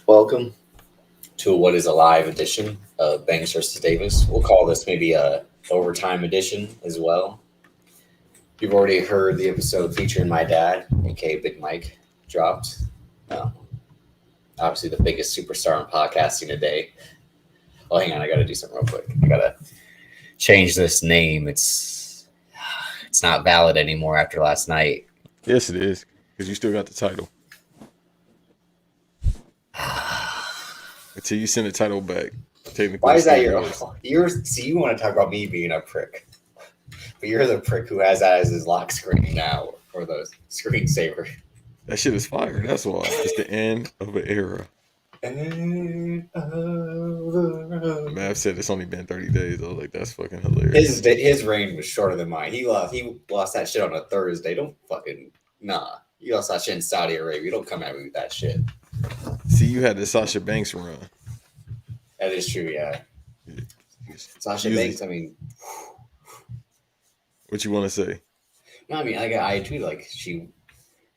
Welcome to what is a live edition of Banks versus Davis. We'll call this maybe a overtime edition as well. You've already heard the episode featuring my dad, aka Big Mike, dropped. Um, Obviously, the biggest superstar in podcasting today. Oh, hang on, I got to do something real quick. I got to change this name. It's not valid anymore after last night. Yes, it is, because you still got the title. Until you send the title back. Technically, Why is that your See, you want to talk about me being a prick, but you're the prick who has that as his lock screen now, or the screensaver. That shit is fire. That's why. It's the end of an era. Mav said it's only been 30 days. I was like, that's fucking hilarious. His reign was shorter than mine. He lost that shit on a Thursday. Don't fucking You lost that shit in Saudi Arabia. Don't come at me with that shit. See, you had the Sasha Banks run. That is true, yeah. Sasha Banks, I mean, what you want to say? No, I mean, I tweeted like she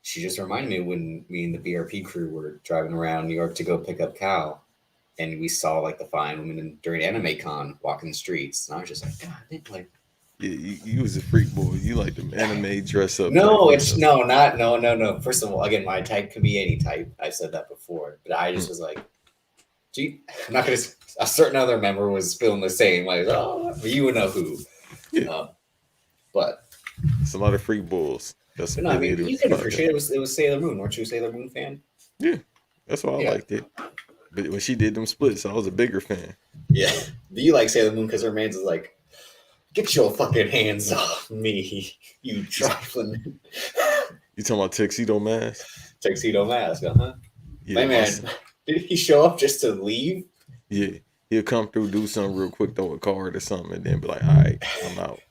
just reminded me when me and the BRP crew were driving around New York to go pick up Cal, and we saw like the fine women during Anime Con walking the streets, and I was just like, God, I think like. Yeah, you was a freak boy. You like the anime dress up. No. First of all, again, my type can be any type. I've said that before, but I just was like, gee, I'm not gonna. A certain other member was feeling the same. Like, oh, you would know who. Yeah. But it's a lot of freak bulls. That's no, I mean, you can appreciate it. It was Sailor Moon. Weren't you a Sailor Moon fan? Yeah, that's why I liked it. But when she did them splits, I was a bigger fan. Yeah. Do you like Sailor Moon because her man's is like, get your fucking hands off me, you trifling. You talking about Tuxedo Mask? Tuxedo Mask, huh? Yeah, my man, did he show up just to leave? Yeah. He'll come through, do something real quick, throw a card or something, and then be like, all right, I'm out.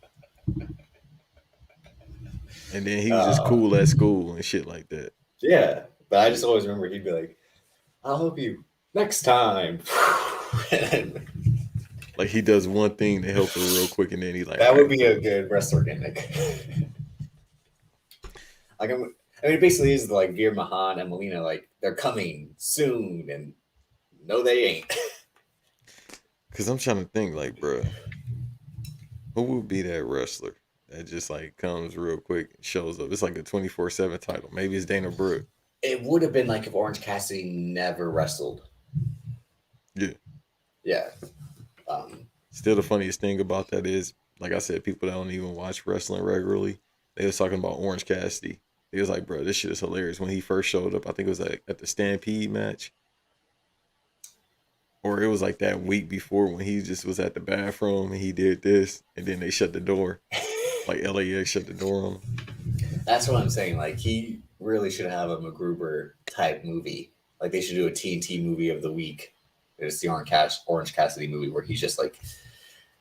And then he was just cool at school and shit like that. Yeah. But I just always remember he'd be like, I'll help you next time. Like he does one thing to help her real quick, and then he's like, that would be a good wrestler gimmick. Like, I mean, it basically is like Veer Mahan and Melina, like they're coming soon, and no, they ain't. Because I'm trying to think, like, bro, who would be that wrestler that just like comes real quick and shows up? It's like a 24/7 title. Maybe it's Dana Brooke. It would have been like if Orange Cassidy never wrestled. Yeah. Yeah. Still, the funniest thing about that is, like I said, people that don't even watch wrestling regularly, they was talking about Orange Cassidy. He was like, bro, this shit is hilarious. When he first showed up, I think it was like at the Stampede match. Or it was like that week before when he just was at the bathroom and he did this, and then they shut the door. Like LAX shut the door on him. That's what I'm saying. Like, he really should have a MacGruber type movie. Like, they should do a TNT movie of the week. It's the Orange Cassidy movie where he's just like,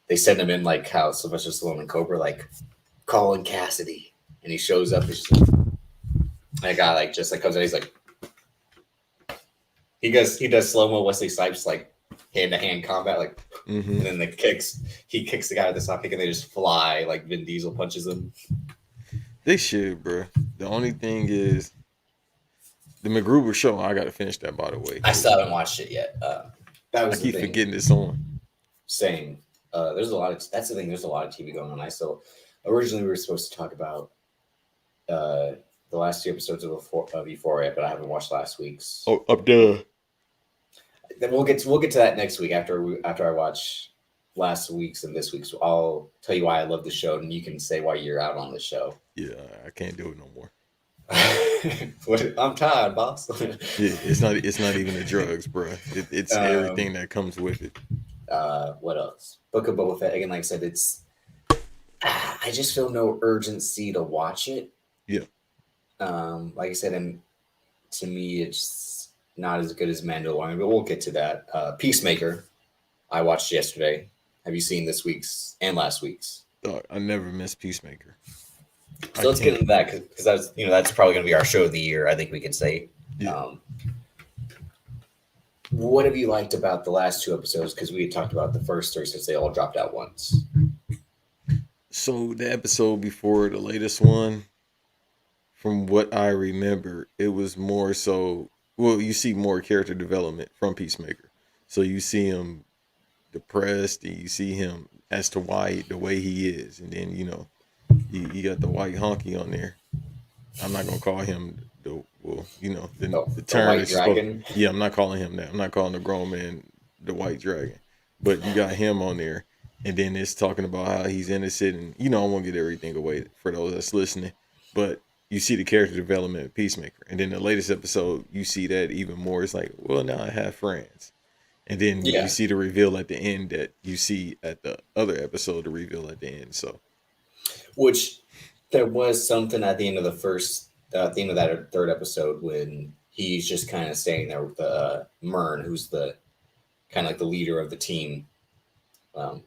they send him in like how Sylvester Stallone and Cobra, like, calling Cassidy. And he shows up. He's just like, that guy, like, just like comes out. He's like, he does slow-mo Wesley Snipes, like, hand-to-hand combat, like, and then he kicks the guy with the sock kick, and they just fly, like Vin Diesel punches him. They should, bro. The only thing is, the MacGruber show, I got to finish that, by the way. I still haven't watched it yet. I keep forgetting it's on. Same. There's a lot of, that's the thing, there's a lot of TV going on. Originally we were supposed to talk about the last two episodes of Euphoria, but I haven't watched last week's. Oh, up there. Then we'll get to that next week after I watch last week's and this week's. I'll tell you why I love the show, and you can say why you're out on the show. Yeah, I can't do it no more. I'm tired, boss. Yeah, it's not even the drugs, bro. It's everything that comes with it. What else? Book of Boba Fett. Again, like I said, it's. I just feel no urgency to watch it. Yeah. Like I said, and to me, it's not as good as Mandalorian, but we'll get to that. Peacemaker, I watched yesterday. Have you seen this week's and last week's? I never miss Peacemaker. So let's get into that because that's probably going to be our show of the year. I think we can say. Yeah. What have you liked about the last two episodes? Because we had talked about the first three since they all dropped out once. So the episode before the latest one, from what I remember, it was more so well, you see more character development from Peacemaker. So you see him depressed, and you see him as to why the way he is, and then you got the white honky on there. I'm not gonna call him the well, the The term White is supposed. Dragon. Yeah, I'm not calling him that. I'm not calling the grown man the white dragon. But you got him on there, and then it's talking about how he's innocent, and I won't get everything away for those that's listening. But you see the character development of Peacemaker, and then the latest episode, you see that even more. It's like, well, now I have friends, and then you Yeah, see the reveal at the end that you see at the other episode, the reveal at the end. So which there was something at the end of at the end of that third episode when he's just kind of staying there with Mern, who's the kind of like the leader of the team, the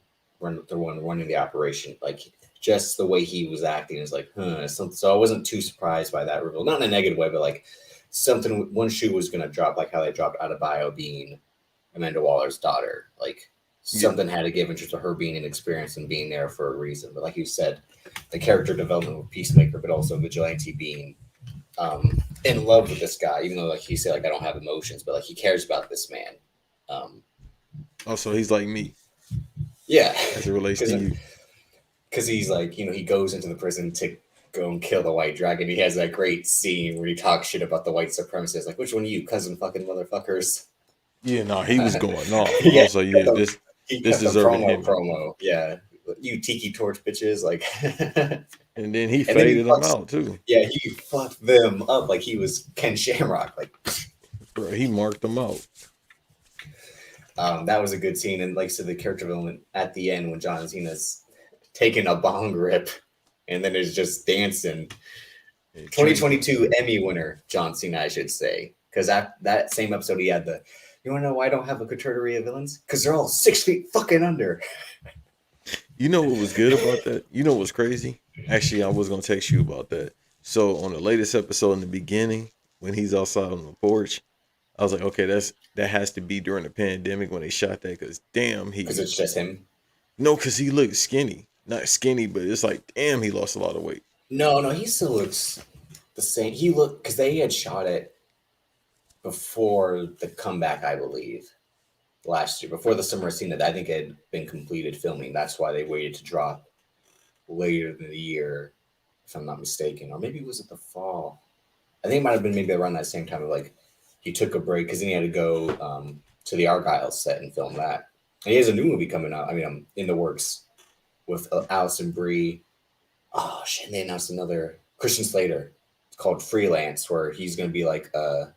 one running the operation. Like just the way he was acting is like, huh. So I wasn't too surprised by that reveal, not in a negative way, but like something one shoe was gonna drop, like how they dropped out of bio being Amanda Waller's daughter. Like yeah, something had to give in terms of her being inexperienced and being there for a reason. But like you said, the character development with Peacemaker, but also Vigilante being in love with this guy, even though like he said, like I don't have emotions, but like he cares about this man. Um, also he's like me yeah, as it relates to you. because he's like he goes into the prison to go and kill the White Dragon. He has that great scene where he talks shit about the white supremacists, like which one of you cousin fucking motherfuckers. Yeah, no, he was going off. I Yeah, was like, yeah, he this cut the deserved a Hemi. promo. Yeah, you tiki torch bitches, like, And then he and then he faded him fucks. out too. Yeah, he fucked them up like he was Ken Shamrock. Like, Bro, he marked them out. that was a good scene, and like so the character development at the end when John Cena's taking a bong rip, and then is just dancing. 2022 Emmy winner John Cena, I should say, because that same episode he had the. You want to know why I don't have a category of villains? Because they're all 6 feet fucking under. You know what was good about that? You know what's crazy? Actually, I was gonna text you about that. So on the latest episode in the beginning, when he's outside on the porch, I was like, okay, that has to be during the pandemic when they shot that, because damn, Because it's just him. no, because he looked skinny, not skinny, but it's like damn, he lost a lot of weight. No, he still looks the same. He looked because they had shot it before the comeback, I believe, last year, before the summer scene that I think had been completed filming. That's why they waited to drop later in the year, if I'm not mistaken, or maybe it was at the fall. I think it might have been maybe around that same time. Of like he took a break because then he had to go to the Argyle set and film that. And he has a new movie coming out. I mean, I'm in the works with Allison Brie. Oh shit! And they announced another Christian Slater. It's called Freelance, where he's going to be like a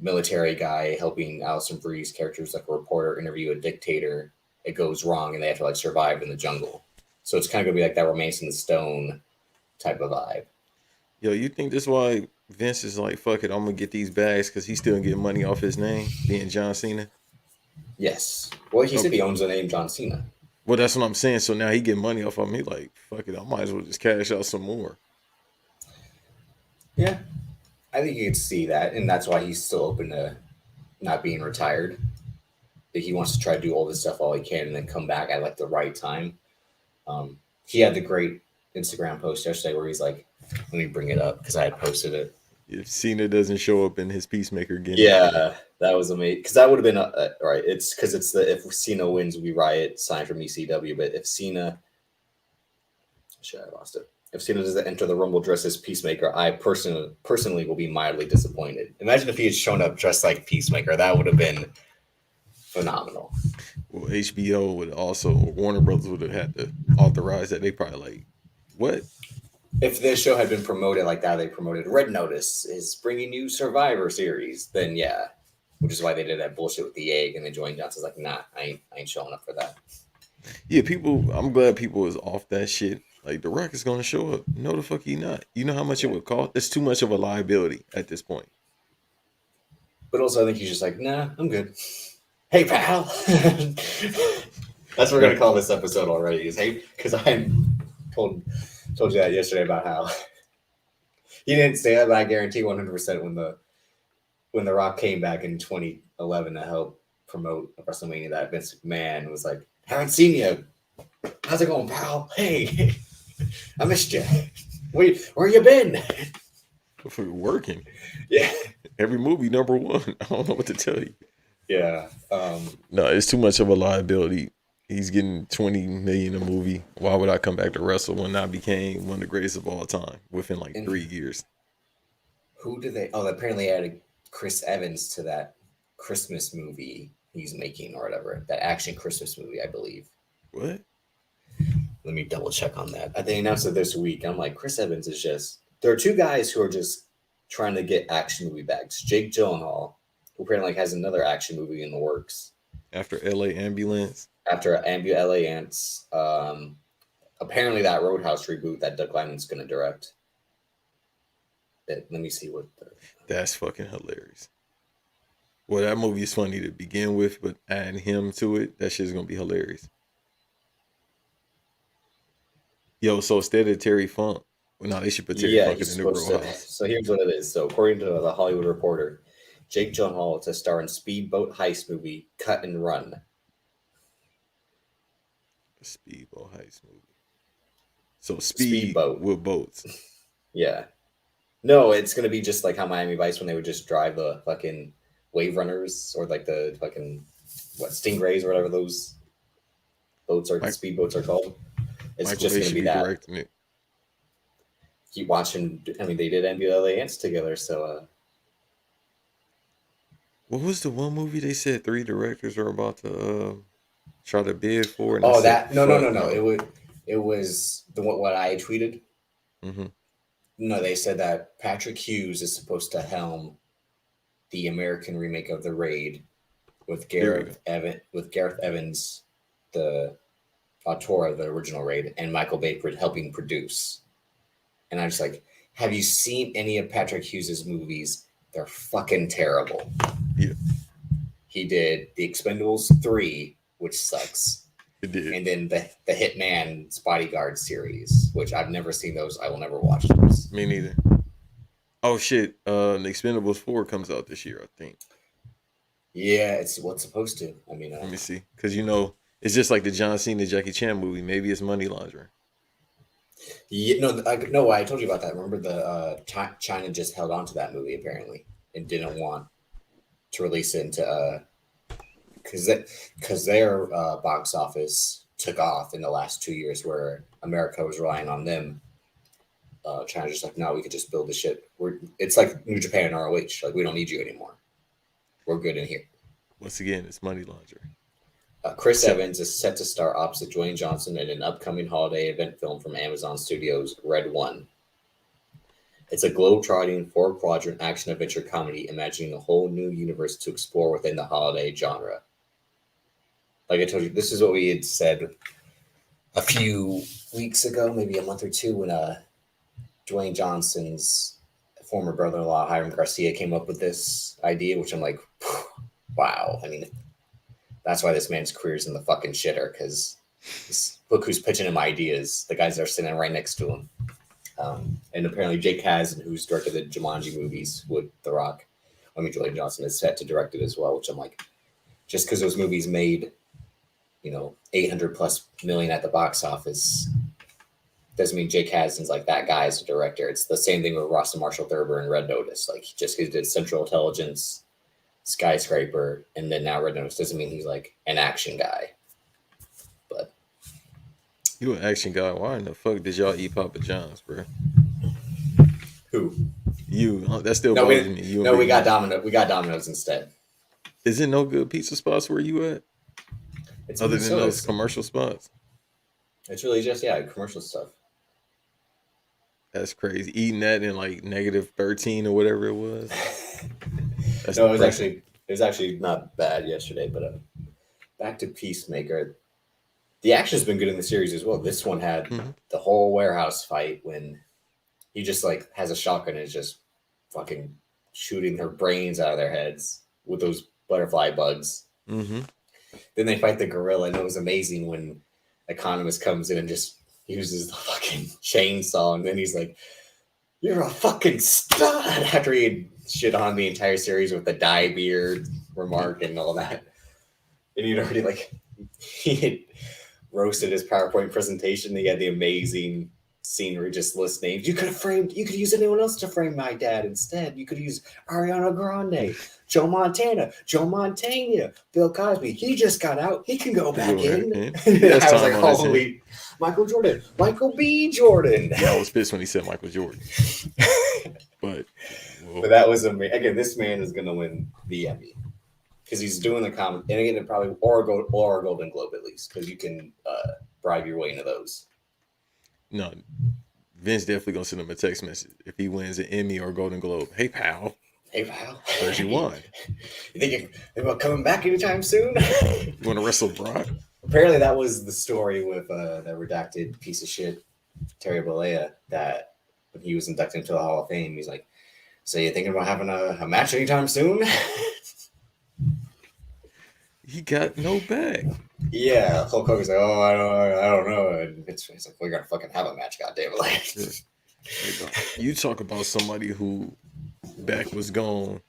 military guy helping Alison Brie's characters, like a reporter, interview a dictator. It goes wrong, and they have to like survive in the jungle. So it's kind of gonna be like that Romancing the Stone type of vibe. Yo, you think this why Vince is like, fuck it, I'm gonna get these bags because he's still getting money off his name, being John Cena? Yes. Well, he said Okay. he owns the name John Cena. Well, that's what I'm saying. So now he get money off of me. Like, fuck it, I might as well just cash out some more. Yeah, I think you can see that, and that's why he's still open to not being retired. That he wants to try to do all this stuff all he can, and then come back at like the right time. He had the great Instagram post yesterday where he's like, "Let me bring it up because I had posted it." If Cena doesn't show up in his Peacemaker gimmick, Yeah, that was amazing because that would have been right. It's because it's the if Cena wins, we riot sign from ECW. But if Cena, shit, I lost it. If Cena doesn't enter the Rumble dressed as Peacemaker, I personally will be mildly disappointed. Imagine if he had shown up dressed like Peacemaker. That would have been phenomenal. well, HBO would also, or Warner Brothers would have had to authorize that. They probably like, what? If this show had been promoted like that, they promoted Red Notice is bringing you Survivor Series, then yeah. Which is why they did that bullshit with the egg, and then Dwayne Johnson's like, nah, I ain't showing up for that. Yeah, people. I'm glad people is off that shit. Like The Rock is gonna show up. No, the fuck he not. You know how much it Yeah. would cost? It's too much of a liability at this point. But also, I think he's just like, nah, I'm good. Hey, pal. That's what we're gonna call this episode already. Is hey, because I told you that yesterday about how he didn't say that, but I guarantee 100% when the Rock came back in 2011 to help promote WrestleMania, that Vince McMahon was like, haven't seen you. How's it going, pal? Hey, I missed you. Where you been? For working. Yeah. Every movie number one. I don't know what to tell you. Yeah. No, it's too much of a liability. He's getting 20 million a movie. Why would I come back to wrestle when I became one of the greatest of all time within like And 3 years? who did they? Oh, apparently added Chris Evans to that Christmas movie he's making or whatever. That action Christmas movie, I believe. What? Let me double check on that. They announced it this week. I'm like, Chris Evans is just. There are two guys who are just trying to get action movie bags. Jake Gyllenhaal, who apparently has another action movie in the works After LA Ambulance? after LA Ants. Apparently, that Roadhouse reboot that Doug Liman's going to direct. Let me see what. That's fucking hilarious. Well, that movie is funny to begin with, but adding him to it, that shit's gonna be hilarious. Yo, so instead of Terry Funk, well, no, they should put Terry Yeah, Funk in he's the new supposed to. Roadhouse. So here's what it is. So according to the Hollywood Reporter, Jake Gyllenhaal to star in speedboat heist movie Cut and Run. A speedboat heist movie. So Speedboat. with boats. Yeah. No, it's gonna be just like how Miami Vice when they would just drive the fucking wave runners or like the fucking stingrays or whatever those boats are, speedboats are called. It's Michael just Bay gonna should be be that. directing it. Keep watching. I mean, they did NBA Ants together, so. What was the one movie they said 3 directors are about to try to bid for? And I Oh, said, that no. fuck It was the what I tweeted. Mm-hmm. No, they said that Patrick Hughes is supposed to helm the American remake of The Raid with Gareth Evans, the auteur of the original Raid, and Michael Bay helping produce. And I'm just like, have you seen any of Patrick Hughes's movies? They're fucking terrible. Yeah. He did The Expendables 3, which sucks. It did. And then the Hitman's Bodyguard series, which I've never seen those. I will never watch those. Me neither. Oh shit! The Expendables 4 comes out this year, I think. Yeah, it's what's supposed to. I mean, let me see, because it's just like the John Cena Jackie Chan movie. Maybe it's money laundering. Yeah, no, I told you about that. Remember China just held on to that movie apparently and didn't want to release it into because their box office took off in the last 2 years, where America was relying on them. China's just like, no, we could just build the shit. It's like New Japan and ROH. Like, we don't need you anymore. We're good in here. Once again, it's money laundering. Chris Evans is set to star opposite Dwayne Johnson in an upcoming holiday event film from Amazon Studios' Red One. It's a globe-trotting, four-quadrant action-adventure comedy imagining a whole new universe to explore within the holiday genre. Like I told you, this is what we had said a few weeks ago, maybe a month or two, when Dwayne Johnson's former brother-in-law, Hiram Garcia, came up with this idea, which I'm like, wow. I mean, that's why this man's career is in the fucking shitter, because look who's pitching him ideas. The guys that are sitting right next to him. And apparently Jake Kasdan, who's directed the Jumanji movies with The Rock, Dwayne Johnson is set to direct it as well, which I'm like, just because those movies made, 800 plus million at the box office doesn't mean Jake Kasdan's like that guy as a director. It's the same thing with Ross and Marshall Thurber and Red Notice. Like, just because he did Central Intelligence, Skyscraper, and then now Red Notice doesn't mean he's like an action guy. But you an action guy? Why in the fuck did y'all eat Papa John's, bro? Who? You? That still bothers me. We got Domino's. We got Domino's instead. Is it no good pizza spots where you at? It's other than those commercial spots. It's really just commercial stuff. That's crazy. Eating that in like -13 or whatever it was. No, it was actually not bad yesterday. But back to Peacemaker. The action's been good in the series as well. This one had the whole warehouse fight when he just like has a shotgun and is just fucking shooting their brains out of their heads with those butterfly bugs. Mm-hmm. Then they fight the gorilla, and it was amazing when Economist comes in and just uses the fucking chainsaw, and then he's like, "You're a fucking stud," after he had shit on the entire series with the dye beard remark and all that. And he'd already he had roasted his PowerPoint presentation. He had the amazing scenery, just list names. You could use anyone else to frame my dad instead. You could use Ariana Grande, Joe Montana, Bill Cosby. He just got out. He can go back in. He has I was time like, on his holy, Michael Jordan, Michael B. Jordan. Yeah, I was pissed when he said Michael Jordan. But that was amazing. Again, this man is going to win the Emmy because he's doing the comment, and again, it probably or a Golden Globe at least, because you can bribe your way into those. No, Vince definitely gonna send him a text message if he wins an Emmy or a Golden Globe. Hey pal, where's you won? You think you're about coming back anytime soon? You want to wrestle Brock? Apparently, that was the story with that redacted piece of shit Terry Bollea, that when he was inducted into the Hall of Fame, he's like, "So you thinking about having a match anytime soon?" He got no bag. Yeah, Hulk Hogan's like, "Oh, I don't know." And it's like, "We're gonna fucking have a match, goddamn it!" Like, you talk about somebody who back was gone,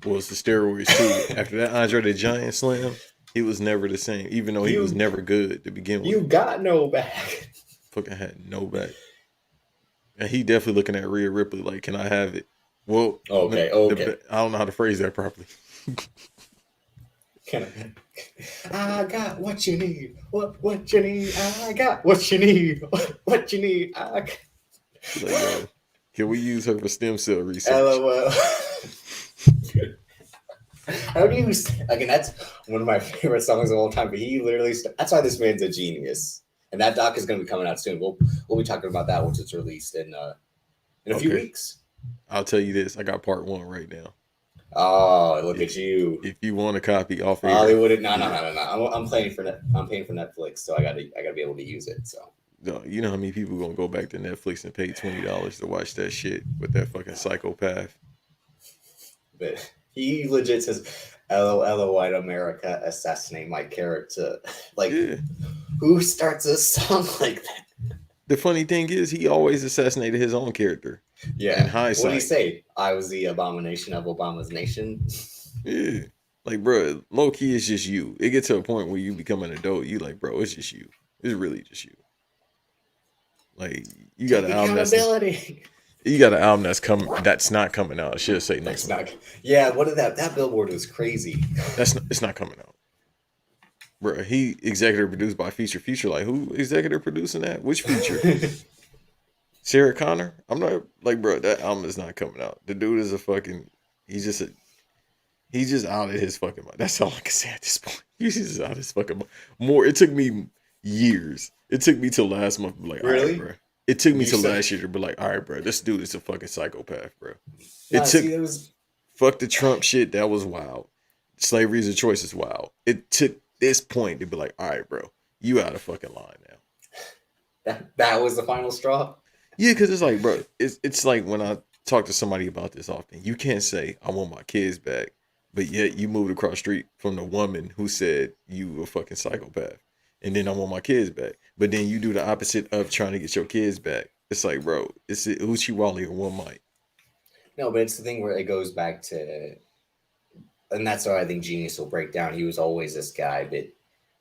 was the steroids too. After that Andre the Giant slam, he was never the same, even though he was never good to begin with. You got no back. Fucking had no back. And he definitely looking at Rhea Ripley like, "Can I have it?" Well, okay. I don't know how to phrase that properly. I got what you need. What you need? I got what you need. What you need? I got. Like, yo, can we use her for stem cell research? LOL. How do you? Again, that's one of my favorite songs of all time. But he literally. That's why this man's a genius. And that doc is going to be coming out soon. We'll be talking about that once it's released in a few weeks. I'll tell you this: I got part 1 right now. Oh, look at you! If you want a copy off Hollywood, no. I'm paying for Netflix, so I gotta be able to use it. So no, you know how many people gonna go back to Netflix and pay $20 to watch that shit with that fucking psychopath? But he legit says, "LOL, white America, assassinate my character." Like, who starts a song like that? The funny thing is, he always assassinated his own character. Yeah. In hindsight. What did he say? I was the abomination of Obama's nation. Yeah. Like, bro, low key, it's just you. It gets to a point where you become an adult. You like, bro, it's just you. It's really just you. Like, you got an album that's not coming out. I should say next month. Yeah, what did that billboard was crazy. It's not coming out. Bro, he executive produced by Future. Like, who executive producing that? Which Future? Sarah Connor? I'm not like, bro, that album is not coming out. The dude is a fucking, he's just out of his fucking mind. That's all I can say at this point. He's just out of his fucking mind. It took me years. It took me till last month to be like, really? All right, bro. It took me till last year to be like, all right, bro, this dude is a fucking psychopath, bro. Fuck the Trump shit, that was wild. Slavery is a choice is wild. It took this point to be like, all right, bro, you out of fucking line now. That was the final straw? Yeah, because it's like, bro, it's like when I talk to somebody about this often, you can't say, I want my kids back, but yet you moved across the street from the woman who said you a fucking psychopath. And then I want my kids back. But then you do the opposite of trying to get your kids back. It's like, bro, it's Uchi Wally or one mic. No, but it's the thing where it goes back to, and that's why I think Genius will break down. He was always this guy, but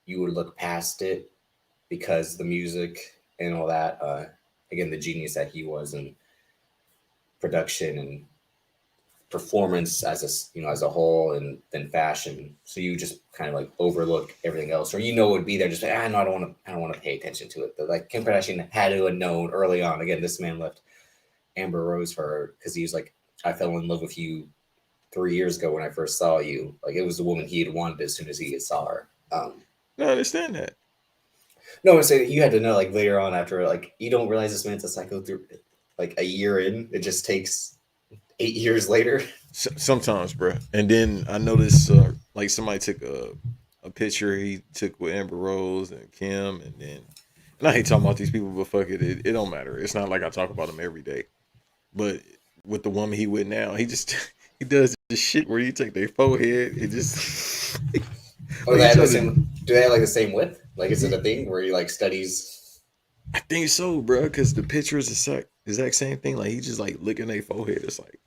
you would look past it because the music and all that, again, the genius that he was in production and performance as a whole, and then fashion. So you just kind of like overlook everything else, or it would be there, just like, no, I don't want to pay attention to it. But like Kim Kardashian had to have known early on. Again, this man left Amber Rose for her because he was like, I fell in love with you 3 years ago when I first saw you. Like, it was the woman he had wanted as soon as he saw her. No, I understand that. No, I'm saying you had to know, like, later on after, like, you don't realize this man's a psycho through, like, a year in. It just takes 8 years later. Sometimes, bro. And then I noticed, like, somebody took a picture he took with Amber Rose and Kim, and I hate talking about these people, but fuck it, it don't matter. It's not like I talk about them every day. But with the woman he with now, he does this shit where you take their forehead, it just... Oh, they have the same, do they have like the same width? Like, is it a thing where he like studies? I think so, bro, because the picture is the exact same thing. Like, he just like licking their forehead. It's like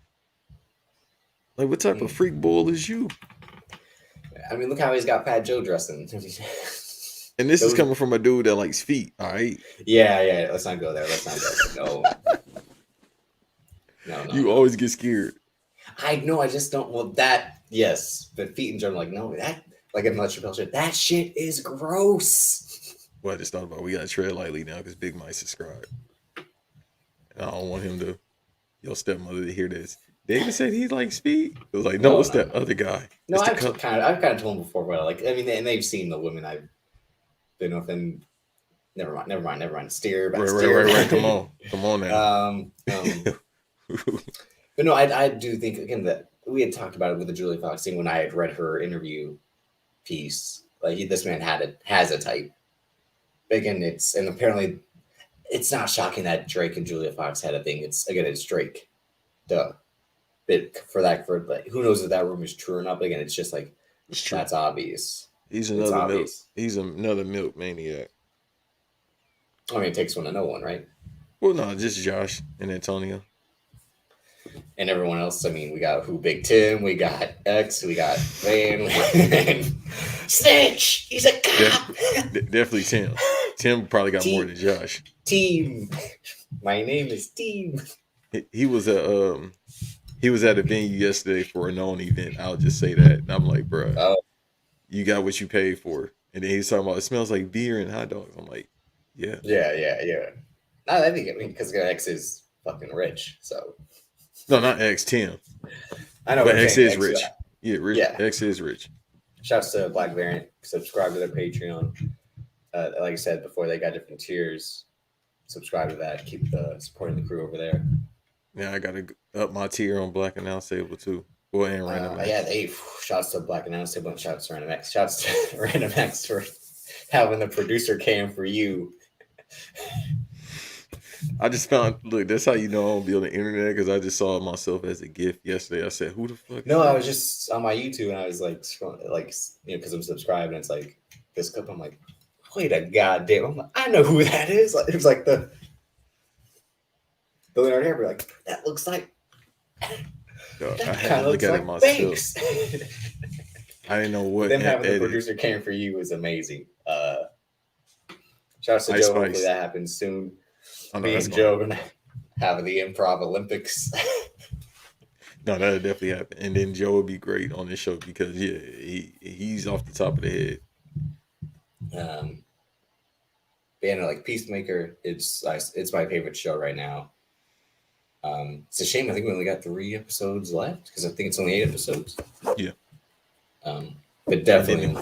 what type of freak bull is you? I mean, look how he's got Fat Joe dressing. And this is Those, coming from a dude that likes feet. All right, yeah. Let's not go there. Let's not go there. you No. always get scared. I know. I just don't. Well, that yes, but feet in general, like no, that like a much shit. That shit is gross. Well, I just thought about we gotta tread lightly now because Big Mike subscribed. And I don't want him to your stepmother to hear this. David said he likes feet. It was like, no, No, it's no, that no. other guy. No, It's the cup. I've kind of told them before, but like, I mean, and they've seen the women I've been with, and never mind. Steer back, Right. Come steer. on, come on now. But no, I do think again that we had talked about it with the Julie Fox thing when I had read her interview piece. Like this man has a type. Again, and apparently it's not shocking that Drake and Julia Fox had a thing. It's Drake, duh. But for like, who knows if that rumor is true or not? But again, it's just like It's true. that's obvious. He's It's another milk. obvious. He's another milk maniac. I mean, it takes one to know one, right? Well, no, just Josh and Antonio. And everyone else. I mean, we got Big Tim, we got X, we got Van, Snitch. He's a cop. Definitely Tim. Tim probably got more than Josh. Team. My name is Team. He was at a venue yesterday for a known event. I'll just say that. And I'm like, bro, you got what you paid for. And then he's talking about it smells like beer and hot dogs. I'm like, yeah. No, I think because X is fucking rich. So no, not X, Tim. I know, but X is rich. Rich. Yeah, X is rich. Shouts to Black Variant. Subscribe to their Patreon. Like I said before, they got different tiers. Subscribe to that. Keep supporting the crew over there. Yeah, I gotta up my tier on Black Announce Table too. Well, and Random X. Yeah, shouts to Black Announce Table and shouts to Random X. Shouts to Random X for having the producer cam for you. I just found, look, that's how you know I don't be on the internet because I just saw myself as a gift yesterday. I said, who the fuck? No, I was just on my YouTube and I was like scrolling, like, because I'm subscribed and it's like this clip. I'm like, wait a goddamn! I'm like, I know who that is. Like, it was like the Leonard Hair. Like that looks like. Yo, I had to look at it myself. I didn't know what. Them having the producer came for you was amazing. Shout out to Joe. Hopefully that happens soon. Me and Joe gonna have the Improv Olympics. No, that'll definitely happen. And then Joe would be great on this show because he's off the top of the head. Like Peacemaker, it's my favorite show right now. It's a shame I think we only got 3 episodes left because I think it's only 8 episodes. Yeah. But definitely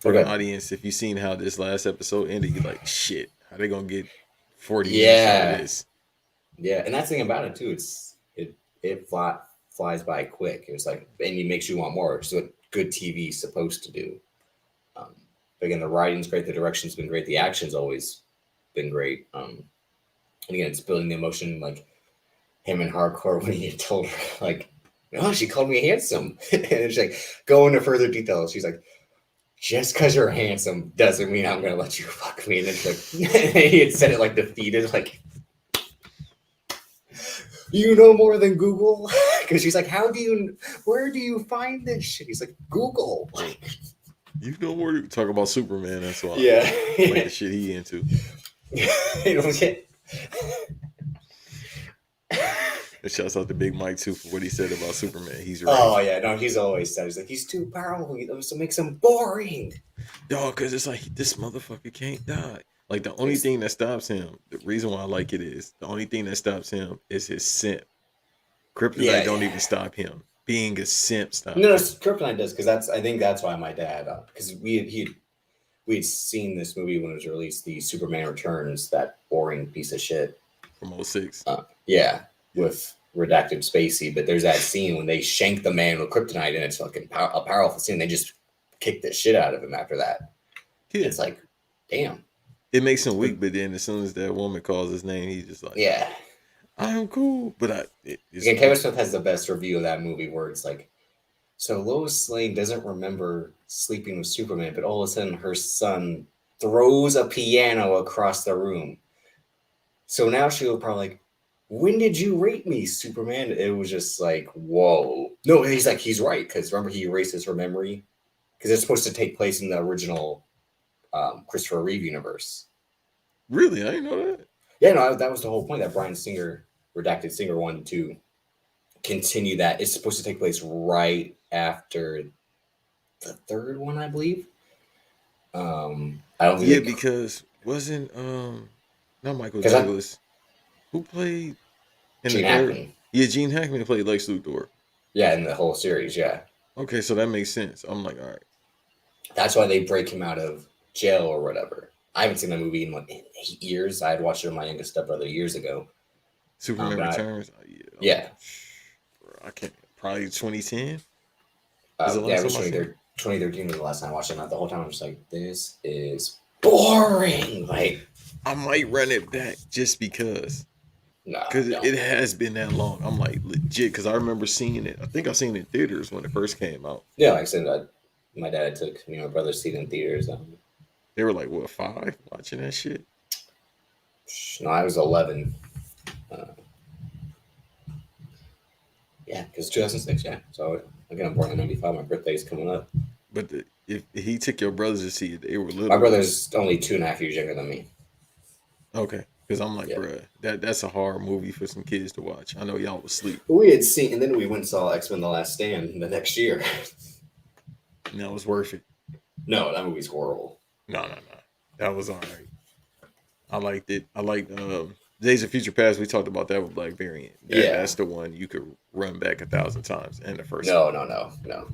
for the audience, if you've seen how this last episode ended, you're like, shit, how they gonna get 40 minutes out of this? Yeah, and that's the thing about it too. It flies by quick. It was like, and it makes you want more, which is what good TV is supposed to do. Again, the writing's great, the direction's been great, the action's always been great. And again, it's building the emotion, like him in Hardcore when he told her, like, "Oh, she called me handsome," and she's like, go into further details. She's like, "Just because you're handsome doesn't mean I'm gonna let you fuck me." And then she's like, he had said it like defeated, like, you know more than Google, because she's like, where do you find this shit? He's like, Google. You know more to talk about Superman. That's why. Yeah, like the shit he into. And shouts out to Big Mike too for what he said about Superman. He's right. Oh yeah, no, he's always said he's too powerful. So it makes him boring. Yo, because it's like this motherfucker can't die. Like the only thing that stops him, the reason why I like it is the only thing that stops him is his simp. Kryptonite don't even stop him. Being a simp stops. No, Kryptonite does because I think that's why my dad because we'd seen this movie when it was released, the Superman Returns, that boring piece of shit from 06. With redacted Spacey, but there's that scene when they shank the man with kryptonite and it's fucking a powerful scene. They just kick the shit out of him after that. Yeah. It's like, damn. It makes him weak, but then as soon as that woman calls his name, he's just like, yeah, I'm cool. But Kevin Smith has the best review of that movie where it's like, so Lois Lane doesn't remember sleeping with Superman, but all of a sudden her son throws a piano across the room. So now she will probably like, when did you rape me, Superman? It was just like, whoa. No, he's like, he's right. Because remember, he erases her memory. Because it's supposed to take place in the original Christopher Reeve universe. Really, I didn't know that. Yeah, no, that was the whole point that Bryan Singer, redacted Singer, wanted to continue that. It's supposed to take place right after the third one, I believe. I don't think Yeah, they, because wasn't not Michael because I Douglas who played in the Gene third. Hackman, Yeah, Gene Hackman played Lex Luthor. yeah, in the whole series, yeah. Okay, so that makes sense. I'm like, all right. That's why they break him out of jail or whatever. I haven't seen that movie in like 8 years. I had watched it with my youngest stepbrother years ago. Superman But Returns. Oh, yeah, bro, I can't. Probably 2010 is the yeah, last it was time I seen it. 2013 was the last time I watched it. And the whole time I'm just like, this is boring. Like, I might run it back just no, because don't. it has been that long. I'm like legit because I remember seeing it. I think I seen it in theaters when it first came out. Yeah, like I said, my dad took my brother to see it in theaters. They were like, what, 5 watching that shit? No, I was 11. Uh, yeah, because 2006. Yeah, so again, I'm born in '95. My birthday's coming up. But if he took your brothers to see it, they were My little, right? brother's only 2.5 years younger than me. Okay, because I'm like, Yeah. bruh, that's a hard movie for some kids to watch. I know y'all was asleep. We had seen, and then we went and saw X-Men: The Last Stand the next year. And that was worth it. No, that movie's horrible. No. That was all right. I liked it. I liked Days of Future Past. We talked about that with Black Variant. Yeah. That's the one you could run back 1,000 times. And the first No, one. no.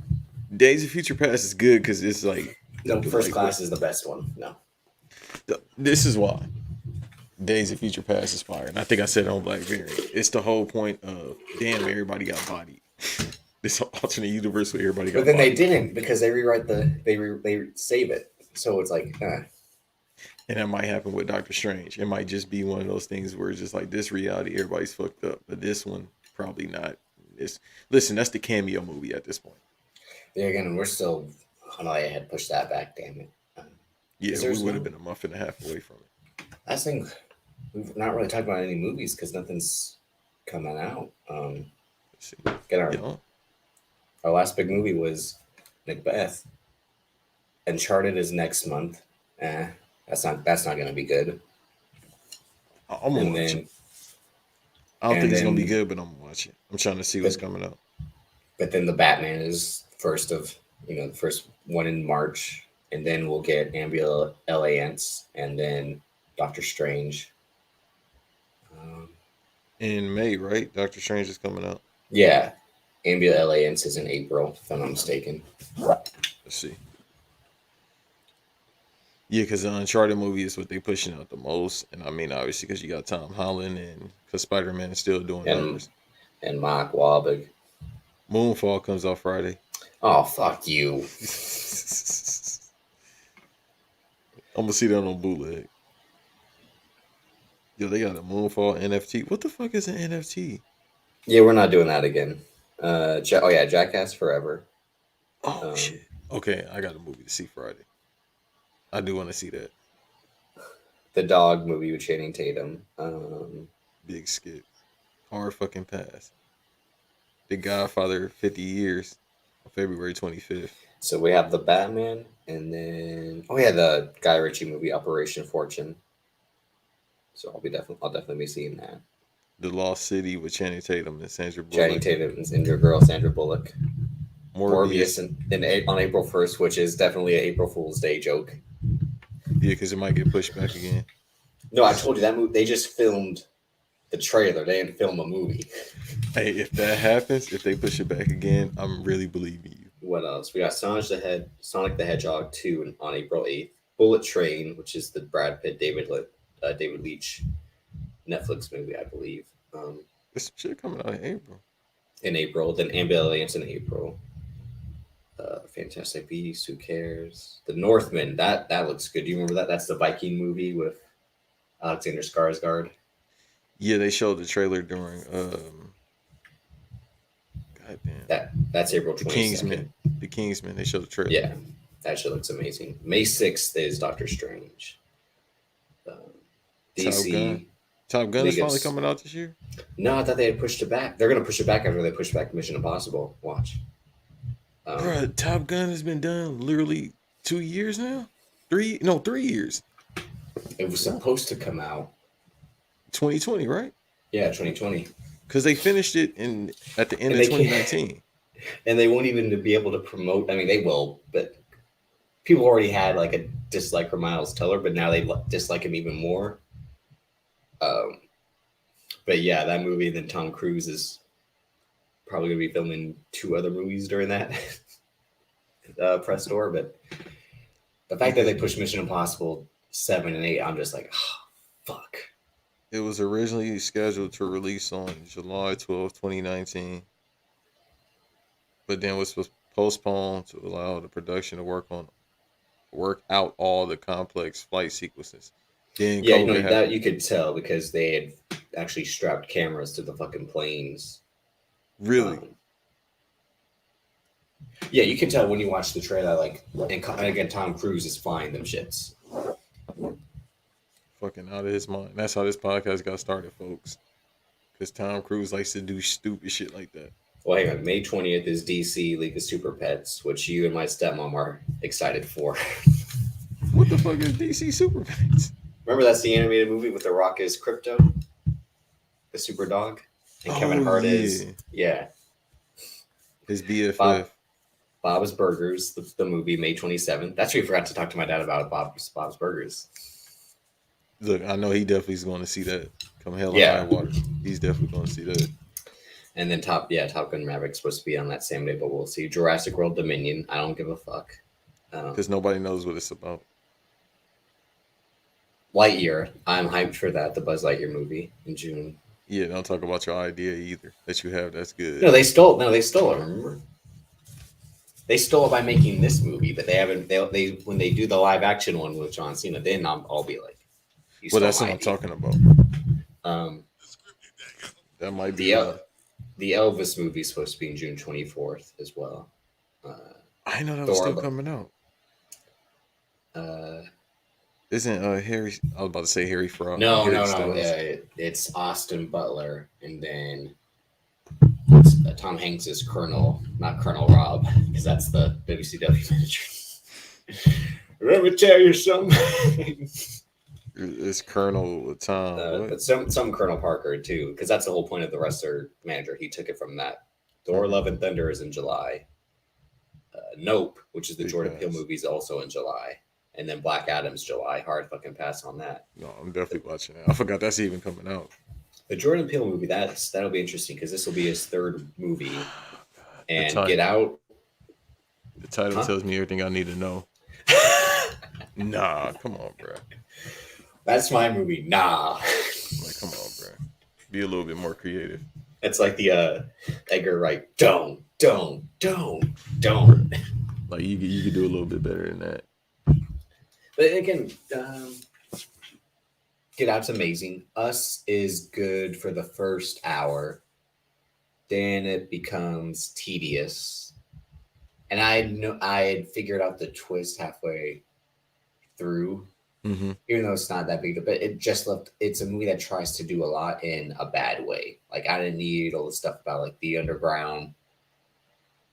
Days of Future Past is good because it's like No, First like, Class is the best one. No. This is why Days of Future Past is fire. And I think I said it on Black Variant. It's the whole point of damn, everybody got bodied. This alternate universe where everybody got But then bodied. they didn't because they rewrite they save it. So it's like, And that might happen with Doctor Strange. It might just be one of those things where it's just like this reality, everybody's fucked up. But this one, probably not. Listen, that's the cameo movie at this point. there again, we're still. Oh no, I had pushed that back. Damn it. Yeah, we would have been a month and a half away from it. I think we've not really talked about any movies because nothing's coming out. Let's see. Get our You know? our last big movie was Macbeth. Uncharted is next month. That's not gonna be good. I'm gonna And watch then it. I don't and think it's gonna be then good, but I'm gonna watch it. I'm trying to see what's coming up. but then the Batman is the first one in March, and then we'll get Ambula Alliance, and then Doctor Strange. In May, right? Doctor Strange is coming out. Yeah, Ambula Alliance is in April, if I'm not mistaken. Let's see. Yeah, because the Uncharted movie is what they pushing out the most, and I mean obviously because you got Tom Holland and because Spider-Man is still doing And numbers. and Mark Wahlberg. Moonfall comes out Friday. Oh fuck you! I'm gonna see that on bootleg. Yo, they got a Moonfall NFT. What the fuck is an NFT? Yeah, we're not doing that again. Jackass Forever. Oh shit. Okay, I got a movie to see Friday. I do want to see that. The Dog movie with Channing Tatum. Big skip. Hard fucking pass. The Godfather 50 years on February 25th. So we have the Batman, and then the Guy Ritchie movie Operation Fortune. So I'll definitely be seeing that. The Lost City with Channing Tatum and Sandra Bullock. Channing Tatum and your girl Sandra Bullock. Morbius. On April 1st, which is definitely an April Fool's Day joke. Yeah, because it might get pushed back again. No, I told you that movie. They just filmed the trailer. They didn't film a movie. Hey, if that happens, if they push it back again, I'm really believing you. What else? We got Sonic the Hedgehog 2 on April 8th. Bullet Train, which is the Brad Pitt, David Leitch Netflix movie, I believe. There's some shit coming out in April. In April. Then Ambulance in April. Fantastic Beasts, who cares? The Northman, that looks good. Do you remember that? That's the Viking movie with Alexander Skarsgård. Yeah, they showed the trailer during goddamn. That's April 22nd. The Kingsman. They showed the trailer. Yeah, that shit looks amazing. May 6th is Doctor Strange. DC. Top Gun is finally coming out this year? No, I thought they had pushed it back. They're going to push it back after they push back Mission Impossible. Watch. Bruh, Top Gun has been done literally 2 years now? 3 years. It was supposed to come out. 2020, right? Yeah, 2020. Because they finished it at the end And of they can't, 2019. and they won't even be able to promote. I mean, they will, but people already had like a dislike for Miles Teller, but now they dislike him even more. Um, but yeah, that movie. Then Tom Cruise is probably gonna be filming 2 other movies during that press tour. But the fact that Because they pushed Mission Impossible 7 and 8, I'm just like, oh, fuck. it was originally scheduled to release on July 12th, 2019, but then was postponed to allow the production to work out all the complex flight sequences. Then Yeah, COVID that happened. you could tell because they had actually strapped cameras to the fucking planes. Really? Um, yeah, you can tell when you watch the trailer. Like, and again, Tom Cruise is flying them shits. Fucking out of his mind. That's how this podcast got started, folks. Because Tom Cruise likes to do stupid shit like that. Well, hang on. May 20th is DC League of Super Pets, which you and my stepmom are excited for. What the fuck is DC Super Pets? Remember that's the animated movie with The Rock as Crypto, the super dog, and Kevin Oh Hart yeah, is yeah. his Bob BFF. Bob's Burgers, the movie May 27th. That's what we forgot to talk to my dad about Bob's Burgers. Look, I know he definitely is going to see that. Come hell or high Yeah, water, he's definitely going to see that. and then Top Gun Maverick's supposed to be on that same day, but we'll see. Jurassic World Dominion. I don't give a fuck. Because nobody knows what it's about. Lightyear. I'm hyped for that. The Buzz Lightyear movie in June. Yeah, don't talk about your idea either that you have. That's good. No, they stole. No, they stole it. Remember? They stole it by making this movie, but they haven't. They when they do the live action one with John Cena, then I'll be like, you Well, stole that's my what I'm idea. talking about. Um, That might be the one. the Elvis movie is supposed to be in June 24th as well. I didn't know that was still Thor. coming out. Uh, Isn't Harry? I was about to say Harry Fraud. no, Harry no, no. Styles. It's Austin Butler, and then Tom Hanks is Colonel, not Colonel Rob, because that's the WCW manager. Let me tell you something. It's Colonel Tom. What? But some Colonel Parker too, because that's the whole point of the wrestler manager. He took it from that. Thor: Love and Thunder is in July. Nope, which is the Big Jordan Peele pass. movie, is also in July, and then Black Adam's July. Hard fucking pass on that. No, I'm definitely watching that. I forgot that's even coming out. The Jordan Peele movie, that'll be interesting because this will be his third movie. The And Get title. Out, The title huh? tells me everything I need to know. Nah, come on, bro. That's my movie. Nah, Like, come on, bro. Be a little bit more creative. it's like the Edgar Wright. Don't. Like you could do a little bit better than that. But again, Get Out's amazing. Us is good for the first hour. Then it becomes tedious. And I had figured out the twist halfway through, Mm-hmm. even though it's not that big. But it just left. It's a movie that tries to do a lot in a bad way. Like I didn't need all the stuff about like the underground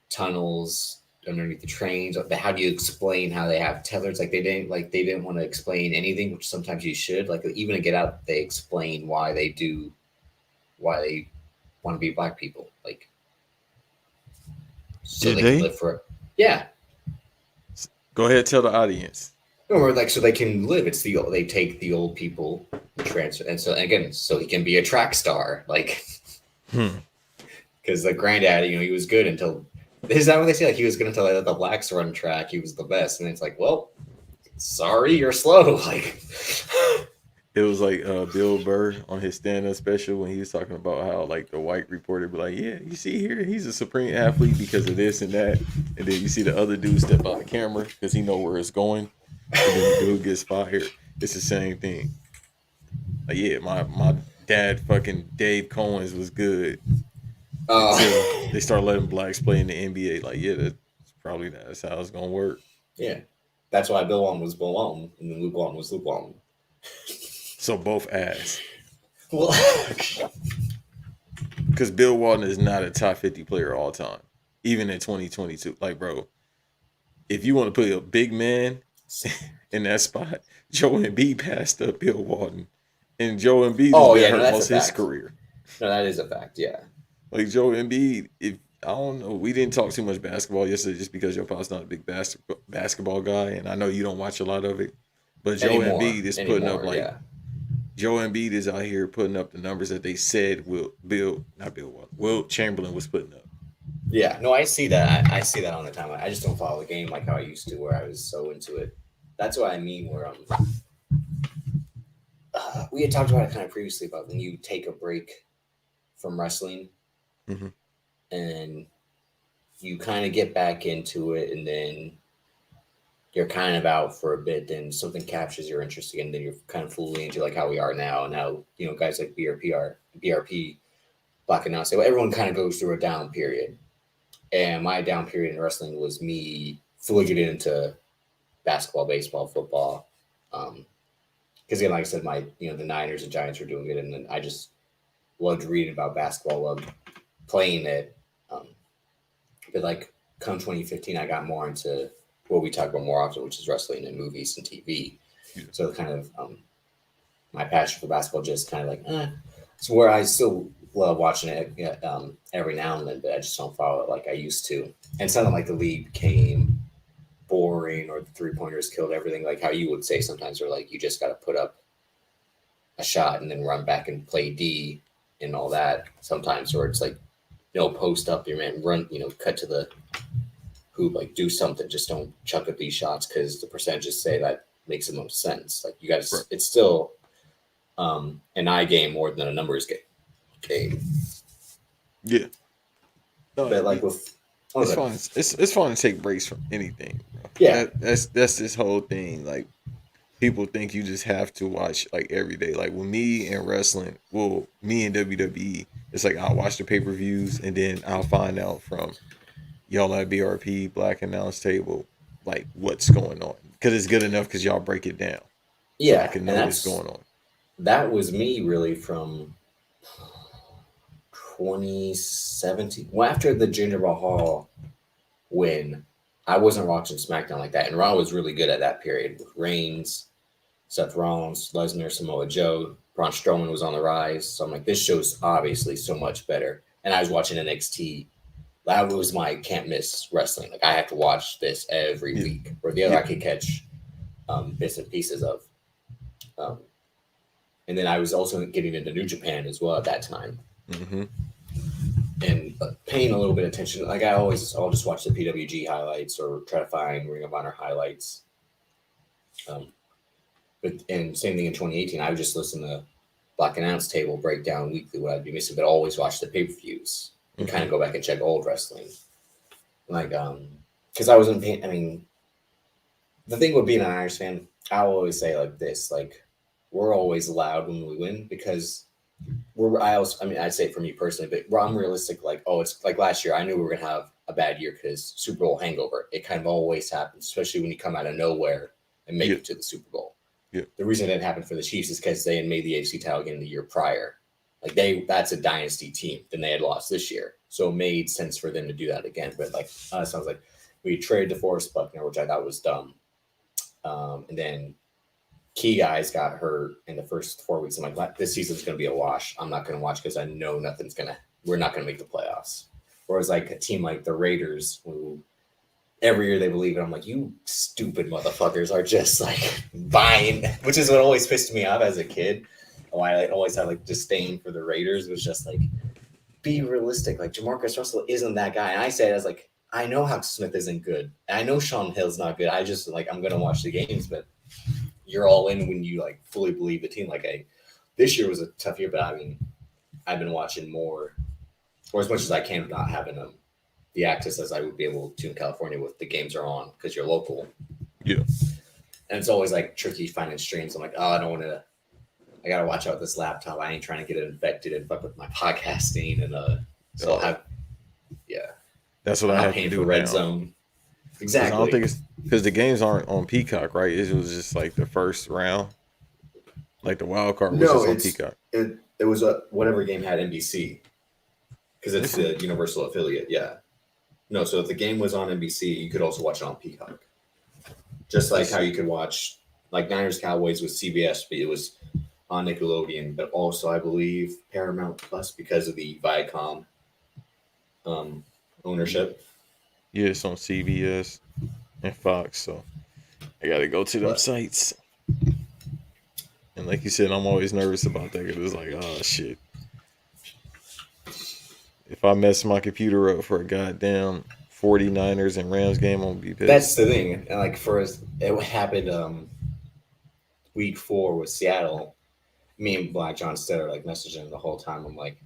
tunnels underneath the trains. How do you explain how they have tethers? Like they didn't want to explain anything, which sometimes you should. Like even to Get Out, they explain why they want to be black people, like so Did they can they? live for. Yeah, Go ahead, tell the audience. or like so they can live. They take the old people, transfer, and so again, so he can be a track star, like Hmm. because the granddad, he was good until. Is that what they say? Like he was good until they let the blacks run track. He was the best, and it's like, well, sorry, you're slow. Like, It was like Bill Burr on his stand-up special when he was talking about how like the white reporter be like, yeah, you see here, he's a supreme athlete because of this and that, and then you see the other dude step out the camera because he know where it's going, and then the dude gets fired. It's the same thing. Like, yeah, my dad fucking Dave Cohen's was good until they start letting blacks play in the NBA. Like, yeah, that's how it's gonna work. yeah, that's why Bill Walton was Bill Walton, and then Luke Walton was Luke Walton. So both ass. Well, Because Bill Walton is not a top 50 player all time, even in 2022. Like, bro, if you want to put a big man in that spot, Joe Embiid passed up Bill Walton, and Joe Embiid has Oh been yeah, no, hurt that's a most of his fact. career. No, that is a fact. Yeah. Like Joe Embiid, if I don't know, we didn't talk too much basketball yesterday just because your pop's not a big basketball guy, and I know you don't watch a lot of it. But Anymore. Yeah. Joe Embiid is out here putting up the numbers that they said not Bill Walton, Will Chamberlain was putting up. Yeah. No, I see that. I see that on the time. I just don't follow the game like how I used to, where I was so into it. That's what I mean. Where we had talked about it kind of previously about when you take a break from wrestling Mm-hmm. and you kind of get back into it, and then you're kind of out for a bit, then something captures your interest again, then you're kind of fully into like how we are now. Now, guys like BRP, Black and Announce, everyone kind of goes through a down period. And my down period in wrestling was me fully getting into basketball, baseball, football. Because again, like I said, the Niners and Giants were doing it, and then I just loved reading about basketball, loved playing it. Um, but like come 2015, I got more into what we talk about more often, which is wrestling and movies and TV. Yeah. So kind of my passion for basketball just kind of it's where I still love watching it every now and then, but I just don't follow it like I used to. And something like the league became boring, or the 3-pointers killed everything, like how you would say sometimes, or like you just got to put up a shot and then run back and play D and all that sometimes, or it's like, post up your man, run, cut to the hoop, like do something, just don't chuck up these shots because the percentages say that makes the most sense. Like you got to, Right. it's still an eye game more than a numbers game. Yeah. No, But like with, it's fun. It's fun to take breaks from anything, bro. Yeah. That's this whole thing. Like people think you just have to watch like every day. Like with me and wrestling, well, me and WWE, it's like I'll watch the pay-per-views and then I'll find out from y'all at BRP Black Announce Table like what's going on because it's good enough because y'all break it down, so I Yeah, can and know what's going on. that was me really from 2017. Well, after the Jinder Mahal win, I wasn't watching SmackDown like that, and Raw was really good at that period with Reigns, Seth Rollins, Lesnar, Samoa Joe. Braun Strowman was on the rise, so I'm like, this show's obviously so much better. And I was watching NXT. That was my can't miss wrestling. Like I have to watch this every Yeah. week. Or the other I Yeah. could catch bits and pieces of. Um, and then I was also getting into New Japan as well at that time, Mm-hmm. and paying a little bit of attention. Like I'll just watch the PWG highlights or try to find Ring of Honor highlights. And same thing in 2018. I would just listen to Black Announce Table break down weekly what I'd be missing, but always watch the pay per views and kind of go back and check old wrestling. Like, because I wasn't paying. I mean, the thing with being an Irish fan, I always say like this: like, we're always loud when we win because I'd say it for me personally, but I'm realistic. Like, it's like last year, I knew we were gonna have a bad year because Super Bowl hangover. It kind of always happens, especially when you come out of nowhere and make it to the Super Bowl. Yeah. The reason it didn't happen for the Chiefs is because they had made the AFC title game the year prior. Like that's a dynasty team. Then they had lost this year, so it made sense for them to do that again. But like, sounds like we traded DeForest Buckner, which I thought was dumb, and then key guys got hurt in the first 4 weeks. I'm like, this season's going to be a wash. I'm not going to watch because I know we're not going to make the playoffs. Whereas like a team like the Raiders, who every year they believe it, I'm like, you stupid motherfuckers are just like buying, which is what always pissed me off as a kid. Why I always had like disdain for the Raiders was just like, be realistic. Like Jamarcus Russell isn't that guy. And I say it as like, I know Alex Smith isn't good. And I know Sean Hill's not good. I just like, I'm going to watch the games, but you're all in when you like fully believe the team. Like this year was a tough year, but I mean, I've been watching more, or as much as I can, not having the access as I would be able to in California with the games are on because you're local. Yeah. And it's always like tricky finding streams. I'm like, I don't want to. I gotta watch out this laptop. I ain't trying to get it infected and fuck with my podcasting and so that's what I'm I not have paying to do for Red now. Zone. I Exactly. don't think it's because the games aren't on Peacock, right? It was just like the first round, like the wild card was just on Peacock. It was whatever game had NBC because it's the Universal affiliate. Yeah. No, so if the game was on NBC, you could also watch it on Peacock. Just like That's how you it. could watch like Niners Cowboys with CBS, but it was on Nickelodeon, but also I believe Paramount Plus because of the Viacom um, ownership. Yeah, it's on CBS and Fox, so I gotta go to them But sites. And like you said, I'm always nervous about that because it's like, oh shit. If I mess my computer up for a goddamn 49ers and Rams game, I'm gonna be that's pissed. the thing. And like for us, it happened week 4 with Seattle. Me and Black John Stetter like messaging the whole time. I'm like,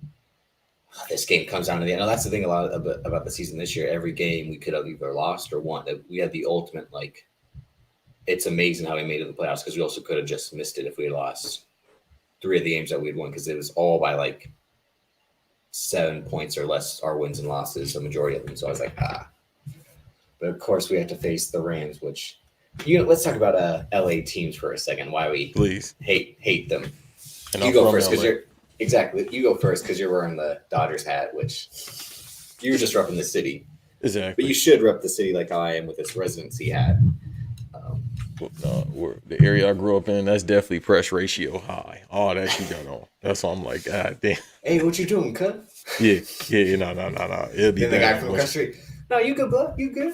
"Oh, this game comes down to the end." And that's the thing a lot about the season this year. Every game we could have either lost or won. We had the ultimate like. It's amazing how we made it to the playoffs because we also could have just missed it if we had lost 3 of the games that we had won because it was all by like 7 points or less. Our wins and losses, the majority of them. So I was like, ah. But of course, we have to face the Rams, which let's talk about LA teams for a second. Why we Please. hate them. And You I'm go from first because LA. you're exactly. You go first because you're wearing the Dodgers hat, which you're just repping the city. But you Exactly. should rep the city like I am with this residency hat. Um, Well, no, the area I grew up in, that's definitely press ratio high. All that you got on. That's why I'm like, God damn. hey, what you doing, cut? Yeah, yeah, no. It'll be Then the guy bad. from across the street. No, you good, bud? You good?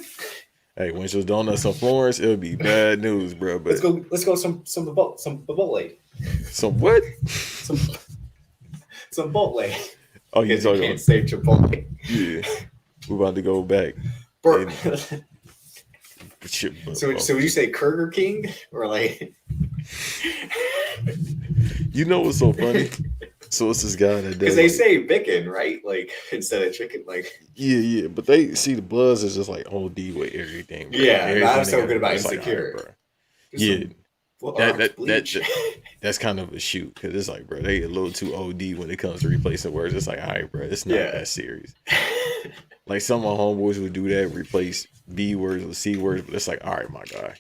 Hey, Winchell's Donuts on Florence, it'll be bad news, bro. But Let's go. Let's go. Some Chipotle. some what? Some Chipotle. Oh, you Because you talking can't about? say Chipotle. Yeah, we're about to go back. Bur- And shit, so would you say Burger King or like? you know what's so funny? So it's this guy that Because does they like, say bacon, right? Like instead of chicken. Like yeah. But they see the Buzz is just like OD with everything, bro. yeah, Everything I'm so they good got, about it's like, all Insecure. right, bro. Just Yeah, that bleach. that's kind of a shoot because it's like, bro, they a little too OD when it comes to replacing words. It's like, all right, bro, it's not Yeah. that serious. Like some of my homeboys would do that, replace B words with C words, but it's like, all right, my guy.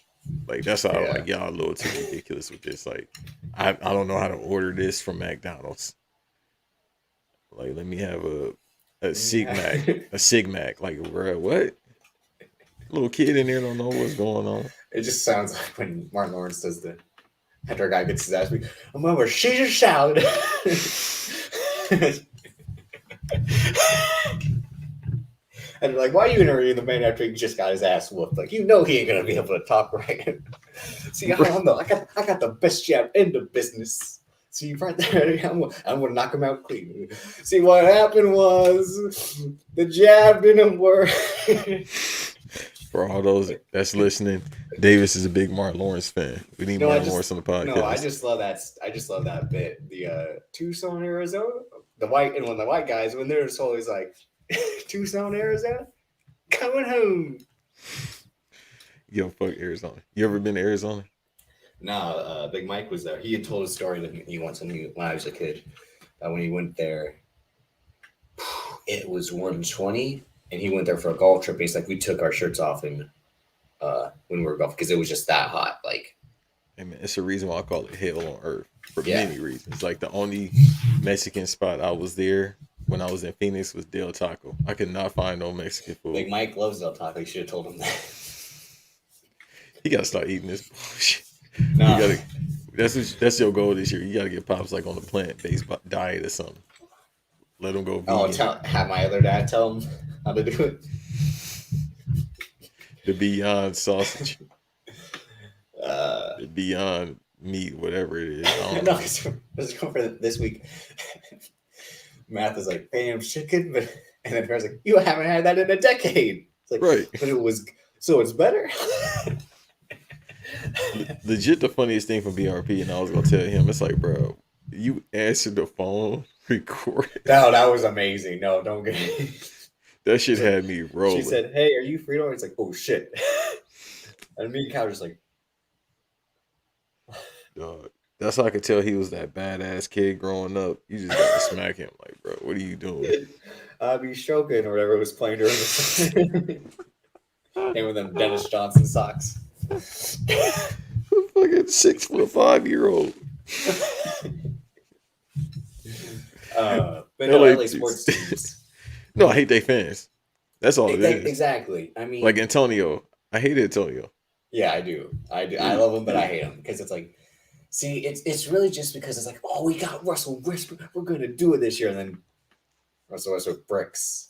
Like that's how Yeah. like y'all a little too ridiculous with this. Like I don't know how to order this from McDonald's. Like let me have a Sig Mac, a Sig Mac. Like bro, what? Little kid in there don't know what's going on. It just sounds like when Martin Lawrence does the after a guy gets his ass beat. I'm over Caesar salad. And like, why are you interviewing the man after he just got his ass whooped? Like, you know he ain't gonna be able to talk right. See, I got the best jab in the business. See, right there, I'm gonna knock him out clean. See, what happened was the jab didn't work. For all those that's listening, Davis is a big Martin Lawrence fan. We need Martin Lawrence on the podcast. No, I just love that. I just love that bit. The Tucson, Arizona, the white and when the white guys when they're always like Tucson, Arizona, coming home. Yo, fuck Arizona. You ever been to Arizona? No, Big Mike was there. He had told a story that he once when I was a kid. When he went there, it was 120, and he went there for a golf trip. He's like, we took our shirts off and when we were golfing because it was just that hot. Like, hey man, it's a reason why I call it hell on earth for Yeah. many reasons. Like the only Mexican spot I was there when I was in Phoenix was Del Taco. I could not find no Mexican food. Big Mike loves Del Taco. You should have told him that. He gotta start eating this bullshit. No. You gotta. That's your goal this year. You gotta get Pops like on a plant-based diet or something. Let him go vegan. Have my other dad tell him how to do it. The Beyond sausage, Uh, the Beyond meat, whatever it is. I don't no, know. let's go for this week. Math is like, bam, chicken, but and then Farrah's like, you haven't had that in a decade. It's like, Right. but it was so it's better. Legit, the funniest thing from BRP, and I was gonna tell him, it's like, bro, you answered the phone, record. No, that was amazing. No, don't get it. That shit had me rolling. She said, hey, are you Frito? It's like, oh shit. And me and Cal just like, Dog. That's how I could tell he was that badass kid growing up. You just gotta smack him, like, bro, what are you doing? I'll be stroking or whatever was playing during the and with them Dennis Johnson socks. Fucking 6'5" But no, LA LA sports teams. No, I hate they fans. That's all it is. Exactly. I mean, Like Antonio. I hate Antonio. Yeah, I do. I do. I love him, but I hate him because it's like, see, it's really just because it's like, oh, we got Russell Westbrook, we're gonna do it this year, and then Russell Westbrook bricks.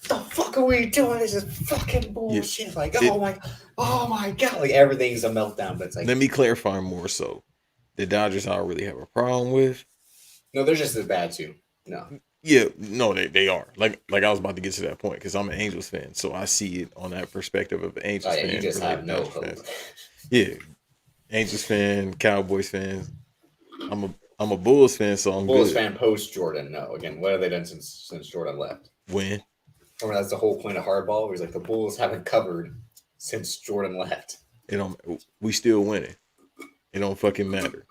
The fuck are we doing? This is fucking Yeah. bullshit. Like, Did, oh my god, like everything's a meltdown. But it's like, Let me clarify more so. The Dodgers I don't really have a problem with. no, they're just as bad too. No, Yeah, no, they are. Like I was about to get to that point because I'm an Angels fan, so I see it on that perspective of an oh Angels yeah, you fan just have related to no Dodgers hope. fans. Yeah, Angels fan, Cowboys fans. I'm a Bulls fan, so I'm Bulls good. fan post Jordan. No, again, what have they done since Jordan left? Win. Remember that's the whole point of hardball. Where he's like the Bulls haven't covered since Jordan left. It don't. We still winning. It don't fucking matter.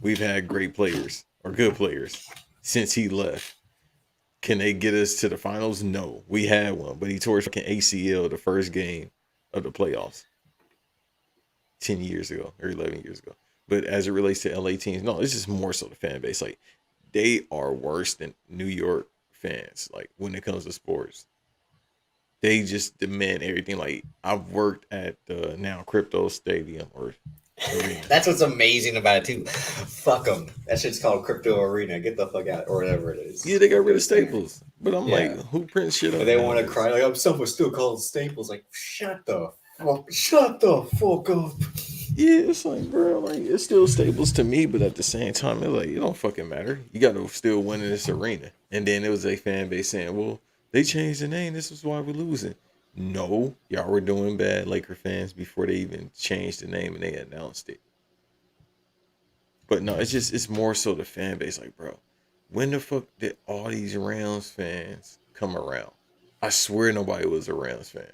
We've had great players or good players since he left. Can they get us to the finals? No, we had one, but he tore his fucking ACL the first game of the playoffs 10 years ago or 11 years ago. But as it relates to LA teams, no, it's just more so the fan base. Like they are worse than New York fans. Like when it comes to sports, they just demand everything. Like I've worked at the now crypto stadium or arena. That's what's amazing about it too. Fuck them. That shit's called Crypto Arena. Get the fuck out, or whatever it is. Yeah, they got rid Crypto of Center. Staples. But I'm Yeah. like, who prints shit up? And they want to nowadays? cry like, "I'm someone still called Staples." Like, shut the fuck up. Yeah, it's like, bro, like it's still Staples to me, but at the same time, it's like it don't fucking matter. You got to still win in this arena. And then there was a fan base saying, "Well, they changed the name. This is why we're losing." No, y'all were doing bad, Laker fans, before they even changed the name and they announced it. But no, it's more so the fan base. Like, bro, when the fuck did all these Rams fans come around? I swear nobody was a Rams fan.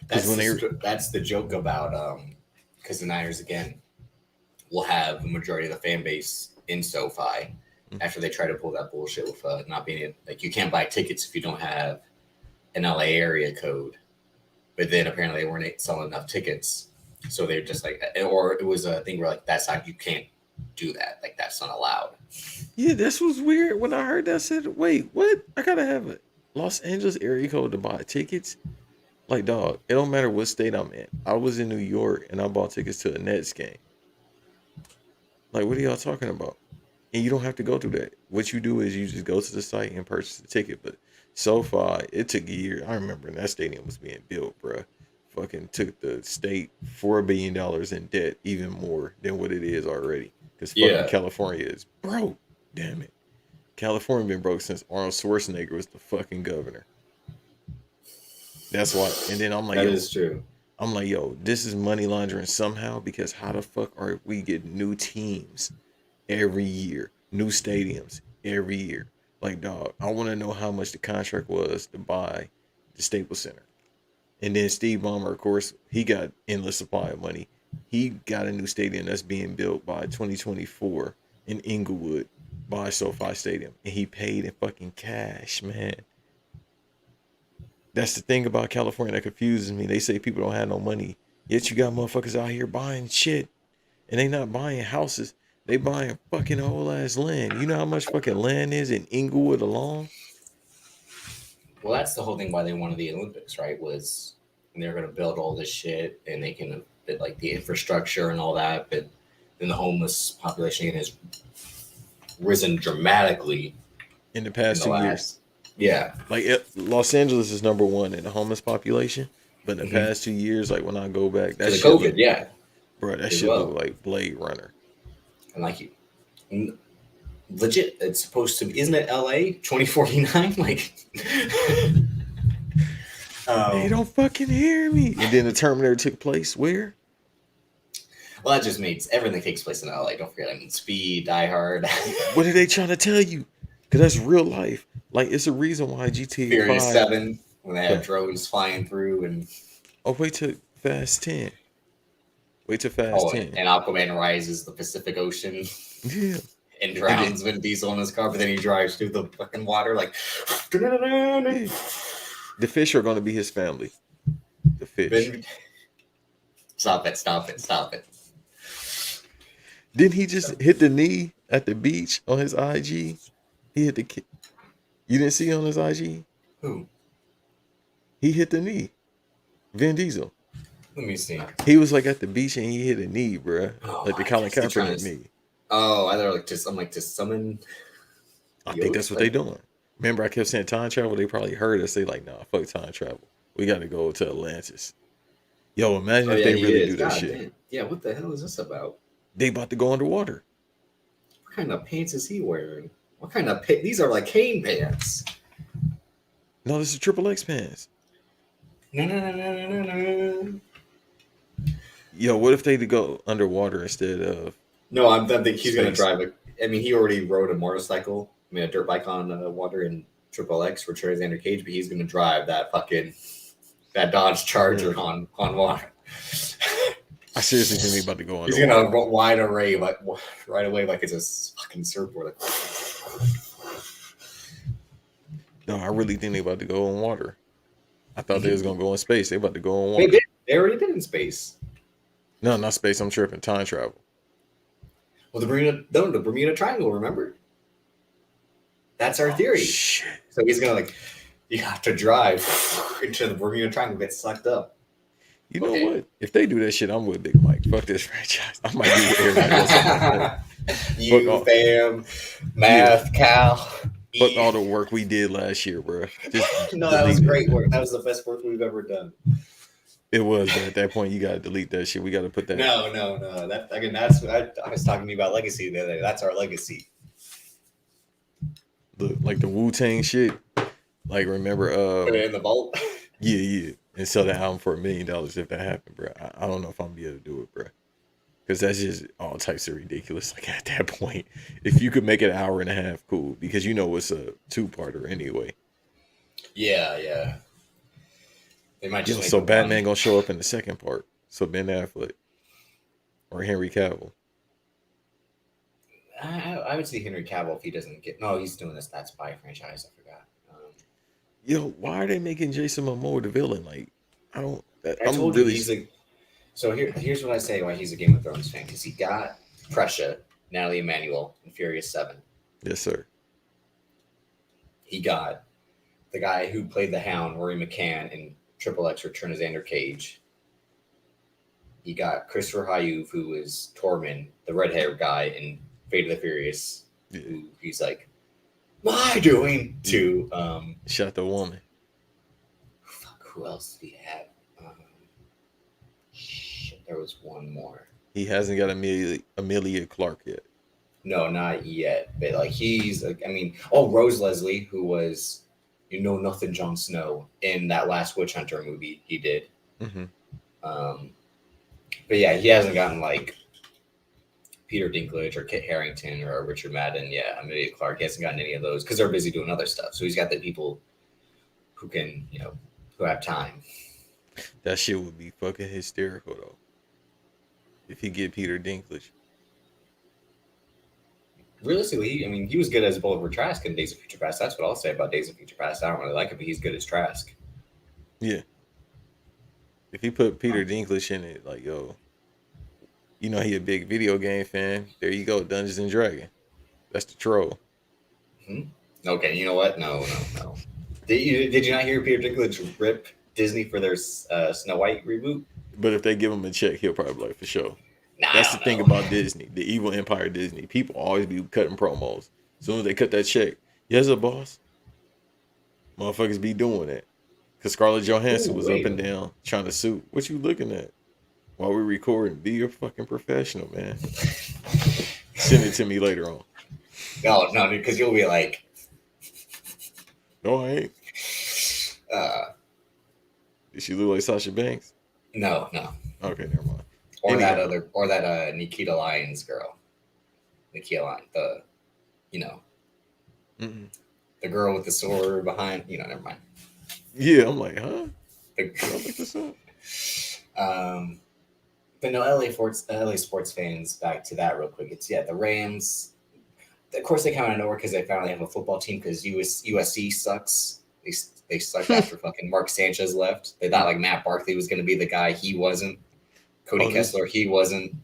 Because That's the joke about because the Niners again will have the majority of the fan base in SoFi after they try to pull that bullshit with not being like you can't buy tickets if you don't have an LA area code. But then apparently they weren't selling enough tickets, so they're just like, or it was a thing where like that's not you can't do that, like that's not allowed. Yeah, this was weird. When I heard that, I said, "Wait, what? I gotta have a Los Angeles area code to buy tickets." Like, dog, it don't matter what state I'm in. I was in New York and I bought tickets to a Nets game. Like, what are y'all talking about? And you don't have to go through that. What you do is you just go to the site and purchase the ticket. But so far, it took a year. I remember when that stadium was being built, bruh. Fucking took the state $4 billion in debt, even more than what it is already. Because fucking California is broke. Damn it. California been broke since Arnold Schwarzenegger was the fucking governor. That's why. And then I'm like, that is true. I'm like, yo, this is money laundering somehow because how the fuck are we getting new teams every year, new stadiums every year? Like, dog, I want to know how much the contract was to buy the Staples Center. And then Steve Ballmer, of course, he got endless supply of money. He got a new stadium that's being built by 2024 in Inglewood by SoFi Stadium. And he paid in fucking cash, man. That's the thing about California that confuses me. They say people don't have no money. Yet you got motherfuckers out here buying shit. And they not buying houses. They buying fucking whole ass land. You know how much fucking land is in Inglewood alone? Well, that's the whole thing why they wanted the Olympics, right? Was they're going to build all this shit and they can like the infrastructure and all that, but then the homeless population has risen dramatically In the past 2 years. Yeah. Like Los Angeles is number one in the homeless population. But in the past 2 years, like when I go back, that shit COVID, yeah. Bro, that shit look like Blade Runner. And like you legit, it's supposed to be, isn't it LA 2049? Like they don't fucking hear me. And then the Terminator took place where? Well, that just means everything takes place in LA. Don't forget, I mean, Speed, Die Hard. What are they trying to tell you? Because that's real life. Like, it's a reason why GTA Furious 5... 7, when they have drones flying through and... Oh, wait till Fast 10. Wait till Fast 10. And Aquaman rises the Pacific Ocean. Yeah. And drowns Vin Diesel in his car, but then he drives through the fucking water like... Yeah. The fish are going to be his family. The fish. Stop it. Didn't he just hit the knee at the beach on his IG? He hit the kid. You didn't see on his IG? Who? He hit the knee. Vin Diesel. Let me see. He was like at the beach and he hit a knee, bro. Oh Like the my Colin gosh, they're trying Kaepernick to. knee. Oh, I thought like just I'm like to summon I think that's ghosts. what they Like, doing. Remember, I kept saying time travel. They probably heard us. They like, nah, fuck time travel. We got to go to Atlantis. Yo, imagine oh if yeah, they he really is. do that God shit. damn. Yeah, what the hell is this about? They about to go underwater. What kind of pants is he wearing? What kind of These are like cane pants. No, this is Triple X pants. No, no, no, no, no, no, no. Yo, what if they go underwater instead of No, I think he's gonna space? drive. I mean, he already rode a motorcycle. I mean, a dirt bike on water in Triple X for Alexander Cage, but he's gonna drive that Dodge Charger on water. I seriously think they about to go He's underwater. gonna wide array like right away like it's a fucking surfboard. Like, No, I really think they about to go in water. I thought they was gonna go in space. They about to go in they water. did. They already did in space. No, not space. I'm tripping. Time travel. Well, the Bermuda Triangle. Remember? That's our theory. Shit. So he's gonna you have to drive into the Bermuda Triangle, get sucked up. You know what? If they do that shit, I'm with Big Mike. Fuck this franchise. I might do what everybody else on You, fam, math, Cal. Fuck all the work we did last year, bro. Just No, that was delete it. great work. That was the best work we've ever done. It was, but at that point, you gotta delete that shit. We gotta put that. No. That again, that's what I was talking to you about legacy the other day. That's our legacy. Like the Wu Tang shit. Like remember, Put it in the vault. yeah, and sell the album for $1 million if that happened, bro. I don't know if I'm gonna be able to do it, bro. Because that's just all types of ridiculous. Like at that point, if you could make it an hour and a half, cool. Because you know it's a 2-parter anyway. Yeah. They might just So Batman gonna show up in the second part. So Ben Affleck or Henry Cavill. I would see Henry Cavill if he doesn't get. No, he's doing that Spy franchise. I forgot. Yo, why are they making Jason Momoa the villain? Like, I don't. I told you he's a. So here's what I say why he's a Game of Thrones fan, because he got Prussia, Natalie Emmanuel, in Furious 7. Yes, sir. He got the guy who played the Hound, Rory McCann, in Triple X Return of Xander Cage. He got Christopher Hayuv, who was Tormund, the red-haired guy in Fate of the Furious. Yeah. Who he's like, what am I doing to shot the woman. Fuck, who else did he have? Shit, there was one more. He hasn't got Amelia Clark yet. No, not yet. But like he's like, I mean, Rose Leslie, who was nothing Jon Snow in that last Witch Hunter movie he did. Mm-hmm. But yeah, he hasn't gotten like Peter Dinklage or Kit Harington or Richard Madden. Yeah, Amelia Clark. He hasn't gotten any of those because they're busy doing other stuff. So he's got the people who can, who have time. That shit would be fucking hysterical though. If he get Peter Dinklage. Realistically, I mean, he was good as Bolivar Trask in Days of Future Past. That's what I'll say about Days of Future Past. I don't really like it, but he's good as Trask. Yeah. If he put Peter Dinklage in it, like, yo, he a big video game fan. There you go, Dungeons and Dragons. That's the troll. Mm-hmm. Okay, you know what? No. Did you not hear Peter Dinklage rip Disney for their Snow White reboot? But if they give him a check, he'll probably be like, for sure. Nah, that's the thing about Disney, the evil empire Disney. People always be cutting promos. As soon as they cut that check, yes, sir, boss. Motherfuckers be doing that. Because Scarlett Johansson was up and down trying to sue. What you looking at? While we're recording, be a fucking professional, man. Send it to me later on. No, because you'll be like, no, I ain't. Did she look like Sasha Banks? No. Okay, never mind. Or that Nikita Lyons girl. Nikita Lyons, the girl with the sword behind, never mind. Yeah, I'm like, huh? Did I look this up? But no, LA sports fans, back to that real quick. It's the Rams. Of course, they come out of nowhere because they finally have a football team because USC sucks. They sucked after fucking Mark Sanchez left. They thought like Matt Barkley was going to be the guy. He wasn't. Cody Kessler, he wasn't.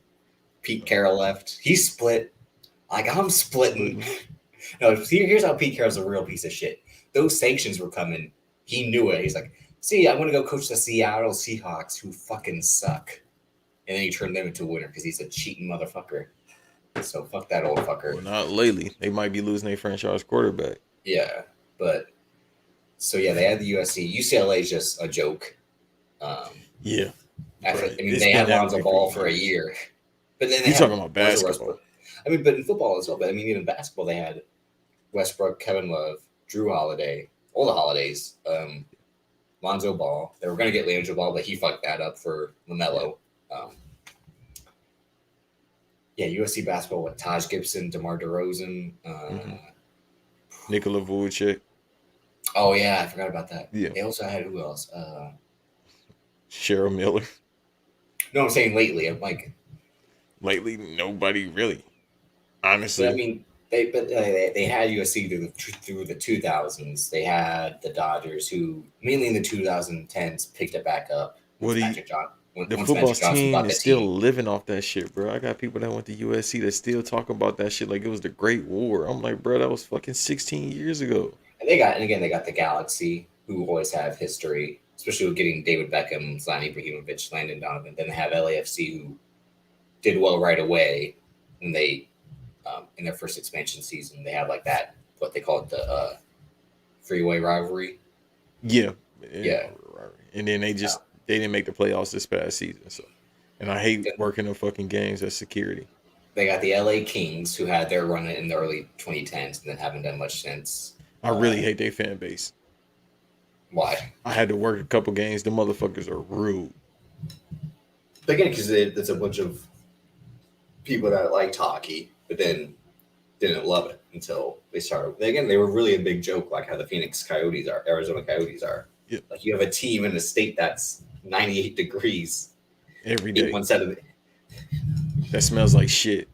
Pete Carroll left. He split. Like, I'm splitting. No, here's how Pete Carroll's a real piece of shit. Those sanctions were coming. He knew it. He's like, See, I'm gonna go coach the Seattle Seahawks, who fucking suck, and then he turned them into a winner because he's a cheating motherfucker. So fuck that old fucker. Well, not lately. They might be losing their franchise quarterback. Yeah, but so yeah, they had the USC. UCLA is just a joke. Yeah. After, Right. I mean, It's they been had that Lonzo way Ball for for a years. year, but then they You had talking about Russell basketball? Westbrook. I mean, but in football as well. But I mean, even basketball, they had Westbrook, Kevin Love, Drew Holiday, all the Holidays, Lonzo Ball. They were going to get Lonzo Ball, but he fucked that up for LaMelo. Yeah, USC basketball with Taj Gibson, DeMar DeRozan. Nikola Vucevic. Oh yeah, I forgot about that. Yeah. They also had who else? Cheryl Miller. No, I'm saying lately. I'm like, Lately, nobody really. but I Honestly. mean, they had USC through the 2000s. They had the Dodgers, who mainly in the 2010s picked it back up. What do you, the Once football Magic Johnson team bought is the still team. living off that shit, bro. I got people that went to USC that still talk about that shit like it was the Great War. I'm like, bro, that was fucking 16 years ago. And again, they got the Galaxy, who always have history, especially with getting David Beckham, Zlatan Ibrahimovic, Landon Donovan. Then they have LAFC, who did well right away when they in their first expansion season. They had like that, what they call it, the freeway rivalry. Yeah. Yeah. And then they didn't make the playoffs this past season. So, and I hate working in fucking games as security. They got the LA Kings, who had their run in the early 2010s and then haven't done much since. I really hate their fan base. Why? I had to work a couple games. The motherfuckers are rude. Again, because it's a bunch of people that liked hockey, but then didn't love it until they started. Again, they were really a big joke, like how the Phoenix Coyotes are, Arizona Coyotes are. Yeah. Like you have a team in a state that's 98 degrees every day. One side of it. That smells like shit.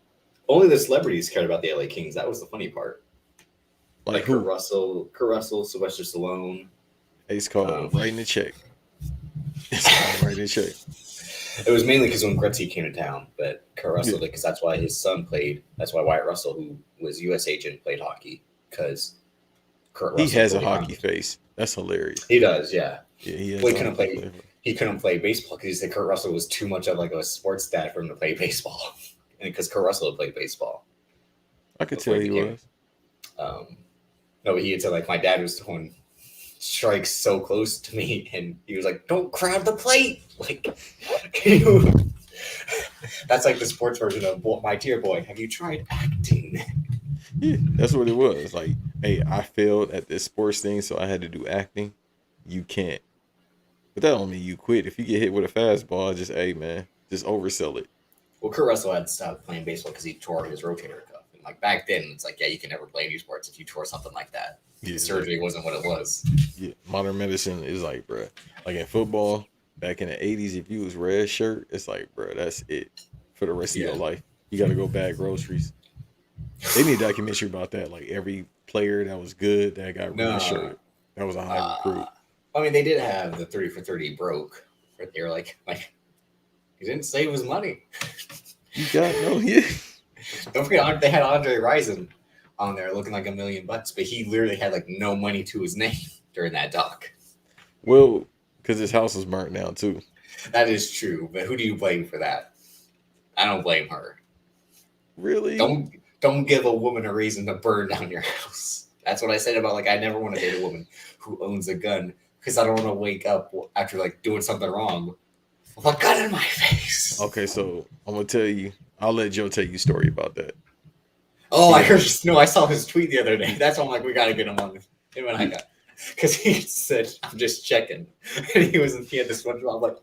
Only the celebrities cared about the LA Kings. That was the funny part. Like who? Kurt Russell, Sylvester Stallone. It's called writing a check. It's called writing a check. It was mainly because when Gretzky came to town, but Kurt Russell did, because that's why his son played. That's why Wyatt Russell, who was U.S. agent, played hockey, because Kurt Russell. He has a hockey face. That's hilarious. He does, yeah. Yeah, he has. Well, he couldn't play baseball because he said Kurt Russell was too much of like a sports dad for him to play baseball, and because Kurt Russell had played baseball. I could tell he was. No, but he had said like my dad was throwing strikes so close to me, and he was like, "Don't crowd the plate!" Like, that's like the sports version of My Dear Boy. Have you tried acting? Yeah, that's what it was. Like, hey, I failed at this sports thing, so I had to do acting. You can't. But that don't mean you quit. If you get hit with a fastball, just just oversell it. Well, Kurt Russell had stopped playing baseball because he tore his rotator cuff. And like back then, it's like, yeah, you can never play any sports if you tore something like that. Yeah, surgery wasn't what it was. Yeah, modern medicine is like, bro, like in football back in the 80s, if you was red shirt, it's like, bro, that's it for the rest of your life. You got to go bag groceries. They need a documentary about that. Like every player that was good that got red shirt, that was a high recruit. I mean, they did have the 30 for 30 broke. But they were like he didn't save his money. You got yeah. Don't forget, they had Andre Rison on there looking like $1 million, but he literally had like no money to his name during that doc. Well, because his house was burnt down too. That is true, but who do you blame for that? I don't blame her. Really? Don't give a woman a reason to burn down your house. That's what I said about I never want to date a woman who owns a gun because I don't want to wake up after doing something wrong with a gun in my face. Okay, so I'm gonna tell you. I'll let Joe tell you a story about that. Oh, I heard. No, I saw his tweet the other day. That's why I'm like, we gotta get him on. Him and I got because he said, "I'm just checking," and he had this one. I'm like,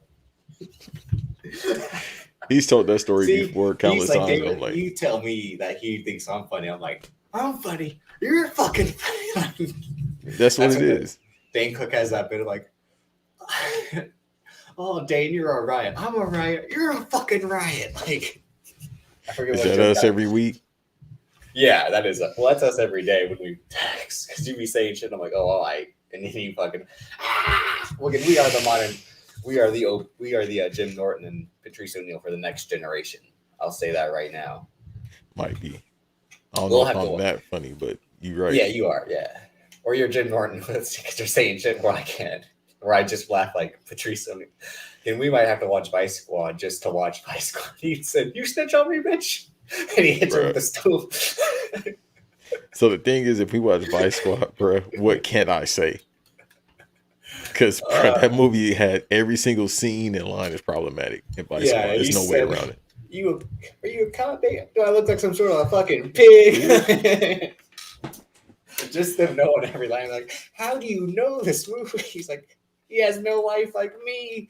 he's told that story before countless times. David, I'm like, you tell me that he thinks I'm funny. I'm like, I'm funny. You're fucking funny. That's what it is. Dane Cook has that bit of like, oh, Dane, you're a riot. I'm a riot. You're a fucking riot. Like, I forget is what that us every week? Yeah, that is. Well, that's us every day when we text because you be saying shit. I'm like, oh, all right, and then you fucking. Look, we are the modern. We are the Jim Norton and Patrice O'Neal for the next generation. I'll say that right now. Might be. I don't know if I'm that funny, but you're right. Yeah, you are. Yeah, or you're Jim Norton because you're saying shit where I can't. where I just laugh like Patrice O'Neal. And we might have to watch Vice Squad just to watch Vice Squad. He said, "You snitch on me, bitch," and he hits her with Bruh. the stool. So the thing is, if we watch Vice Squad, bro, what can I say? Because that movie had every single scene and line is problematic in Vice Yeah, Squad. he There's no way said, around it. Are you a cop? Do I look like some sort of a fucking pig?" Just them knowing every line, like, how do you know this movie? He's like, he has no life like me,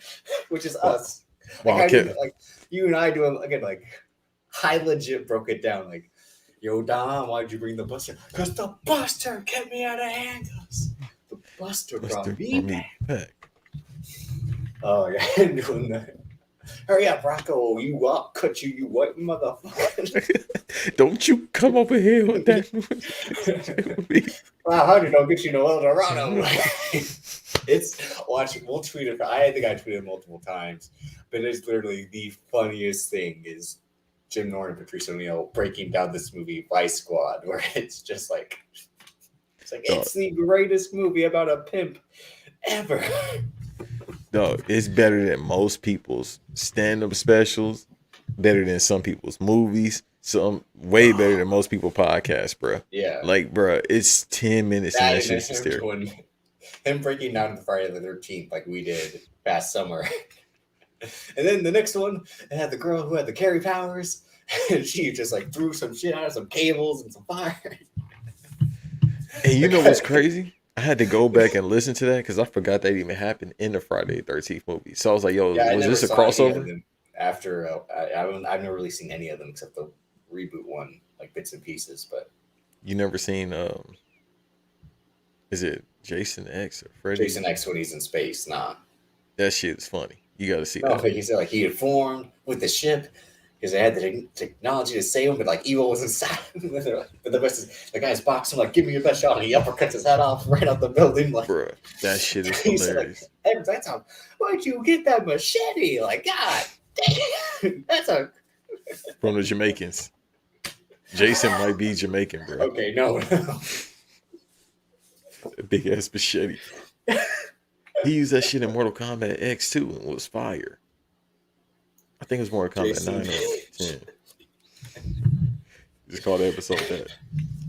which is Wow, us. Like, wow, how do you know, like, you and I do it again, like, I legit broke it down, like, yo, Dom, why'd you bring the buster? Because the buster kept me out of handcuffs. The buster brought me back. Oh, yeah, doing that. Hurry up, Rocco, I'll cut you, you white motherfucker. Don't you come over here with that. Wow, honey, don't get you no Eldorado. We'll tweet it. I think I tweeted it multiple times, but it's literally the funniest thing is Jim Norton and Patrice O'Neal breaking down this movie, Vice Squad, where it's just like, it's the greatest movie about a pimp ever. No, it's better than most people's stand-up specials, better than some people's movies, some way better than most people's podcasts, bro. Yeah. Like, bro, it's 10 minutes and that shit's hysterical. Him breaking down the Friday the 13th like we did past summer. And then the next one, it had the girl who had the carry powers, and she just like threw some shit out of some cables and some fire. And you know what's crazy? I had to go back and listen to that because I forgot that even happened in the Friday the 13th movie. So I was like, yo, was this a crossover? After, I've never really seen any of them except the reboot one, like bits and pieces. But you never seen, is it Jason X or Freddy? Jason X when he's in space, nah. That shit is funny. You got to see that. I think he said like he had formed with the ship because they had the technology to save him, but like evil was inside. But the best is the guy's boxing like, "Give me your best shot," and he uppercuts his head off right out the building. Like, bruh, that shit is hilarious. Like, that's how. Why'd you get that machete? Like, God damn, that's a from the Jamaicans. Jason might be Jamaican, bro. Okay, no. A big ass machete. He used that shit in Mortal Kombat X too, and was fire. I think it was Mortal Kombat 9 or 10. Just call the episode that.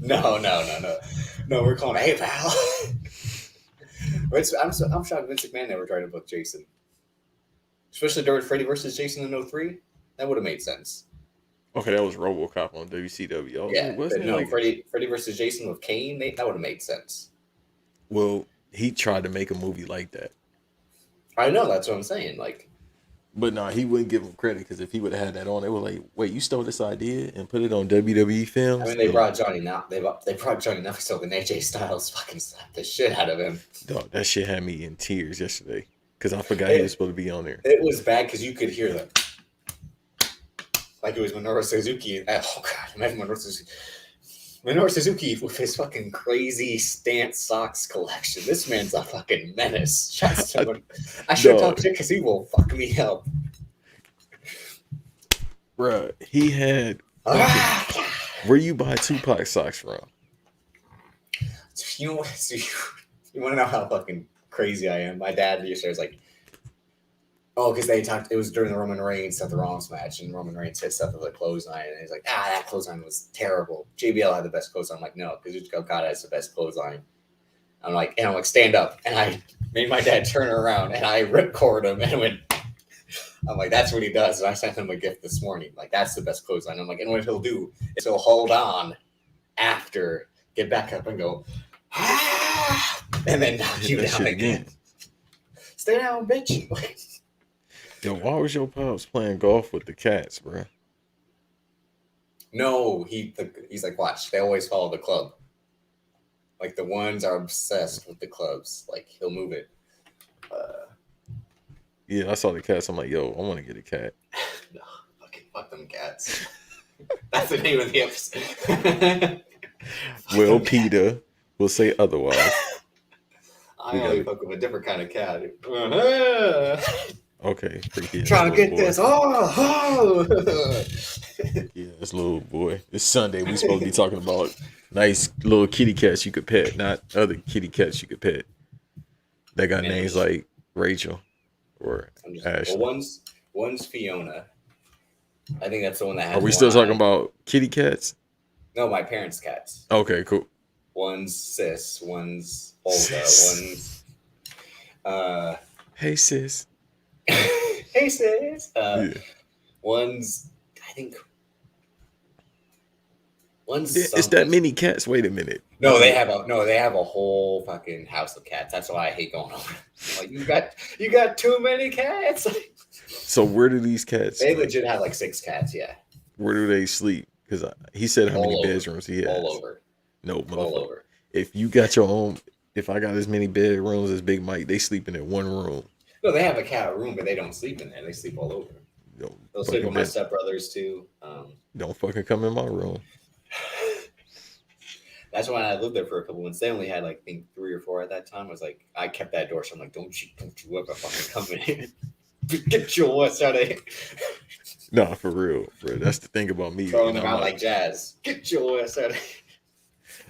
No. We're calling it, "Hey, pal." I'm shocked Vince McMahon never tried to book Jason, especially during Freddy versus Jason in 03. That would have made sense. Okay, that was RoboCop on WCW. Yeah, but no, Freddy versus Jason with Kane, that would have made sense. Well, he tried to make a movie like that. I know, that's what I'm saying. Like, but nah, he wouldn't give him credit because if he would have had that on, they were like, "Wait, you stole this idea and put it on WWE films?" I mean, they brought Johnny Knoxville, and AJ Styles fucking slapped the shit out of him. Dog, that shit had me in tears yesterday because I forgot he was supposed to be on there. It was bad because you could hear them. Like it was Minoru Suzuki. Oh god, imagine Minoru Suzuki with his fucking crazy stance socks collection. This man's a fucking menace. I should talk shit because he will fuck me up. Bruh, he had where you buy Tupac socks from? You want to know how fucking crazy I am? My dad yesterday was like, "Oh, because they talked. It was during the Roman Reigns Seth Rollins match, and Roman Reigns hit Seth with a clothesline, and he's like, that clothesline was terrible. JBL had the best clothesline." I'm like, "No, because Okada has the best clothesline." I'm like, stand up, and I made my dad turn around, and I ripcord him, and went. I'm like, that's what he does, and I sent him a gift this morning. Like, that's the best clothesline. I'm like, and what he'll do is he'll hold on after, get back up, and go, and then knock you down again. Stay down, bitch. Yo, why was your pops playing golf with the cats, bro? No, he's like, watch. They always follow the club. Like the ones are obsessed with the clubs. Like he'll move it. Yeah, I saw the cats. I'm like, yo, I want to get a cat. No, fuck them cats. That's the name of the episode. Well, Peter will say otherwise. I only fuck with a different kind of cat. Okay, trying to get this. Oh. Yeah, this little boy. It's Sunday. We supposed to be talking about nice little kitty cats you could pet, not other kitty cats you could pet. That got names like Rachel or Ashley. One's Fiona. I think that's the one that Are has we one still talking eye. about kitty cats? No, my parents' cats. Okay, cool. One's Sis. One's Olga. Sis. One's uh. Hey sis. Hey sis. Yeah. One's I think one's It's that something. many cats. Wait a minute. No, they have a whole fucking house of cats. That's why I hate going over. Like you got too many cats. So where do these cats? They Like, legit have like 6 cats. Yeah, where do they sleep? Because he said how many all over, bedrooms he has. all over, No, all motherfucker. over. If you got your own, if I got as many bedrooms as Big Mike, they sleeping in one room. No, they have a cat room, but they don't sleep in there. They sleep all over. Don't They'll sleep fucking with my bed. stepbrothers too. Don't fucking come in my room. That's when I lived there for a couple months. They only had like I think 3 or 4 at that time. I was like, I kept that door, so I'm like, don't you ever fucking come in here. Get your ass out of here. Nah, for real, bro. That's the thing about me. Throwing And them I'm out not, like jazz. Get your ass out of here.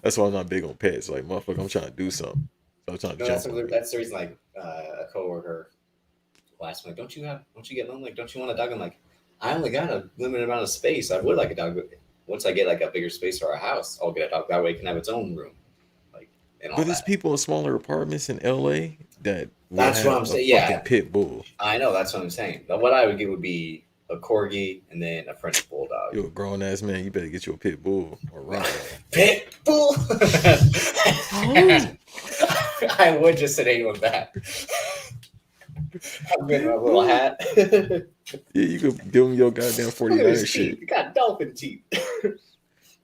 that's why I'm not big on pets. Like, motherfucker, I'm trying to do something. So I'm trying to No, jump on you. that's the reason. Like a coworker last week, don't you get lonely? Like, don't you want a dog? I'm like, I only got a limited amount of space. I would like a dog, but once I get like a bigger space for our house, I'll get a dog. That way, it can have its own room, like and all But it's that. people in smaller apartments in LA that will That's what have I'm a saying. fucking Yeah, pit bull. I know. That's what I'm saying. But what I would get would be a corgi and then a French bulldog. You're a grown ass man. You better get you a pit bull or Rottweiler. Pit bull. Oh. I would just sit anyone that. I'm getting my little hat. Yeah, you could give them your goddamn Look at 49er his shit. teeth. He got dolphin teeth.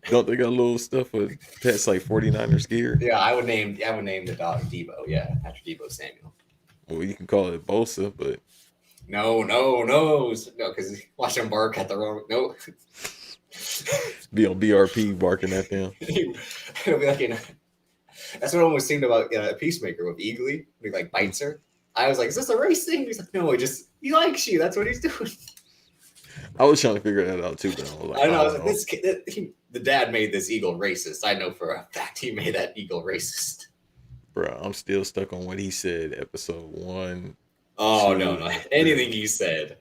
Don't they got little stuff with pets like 49ers gear? Yeah, I would name the dog Debo. Yeah, after Debo Samuel. Well, you can call it Bosa, but No, because watch him bark at the wrong. No, be on BRP barking at them. it'll be like that's what I almost seemed about Peacemaker with Eagly. He like bites her. I was like, "Is this a race thing?" He's like, "No, he likes you. That's what he's doing." I was trying to figure that out too, but I was like, I know. I was don't like, know. the dad made this eagle racist. I know for a fact he made that eagle racist. Bro, I'm still stuck on what he said, episode 1. Oh 2, no, anything he said.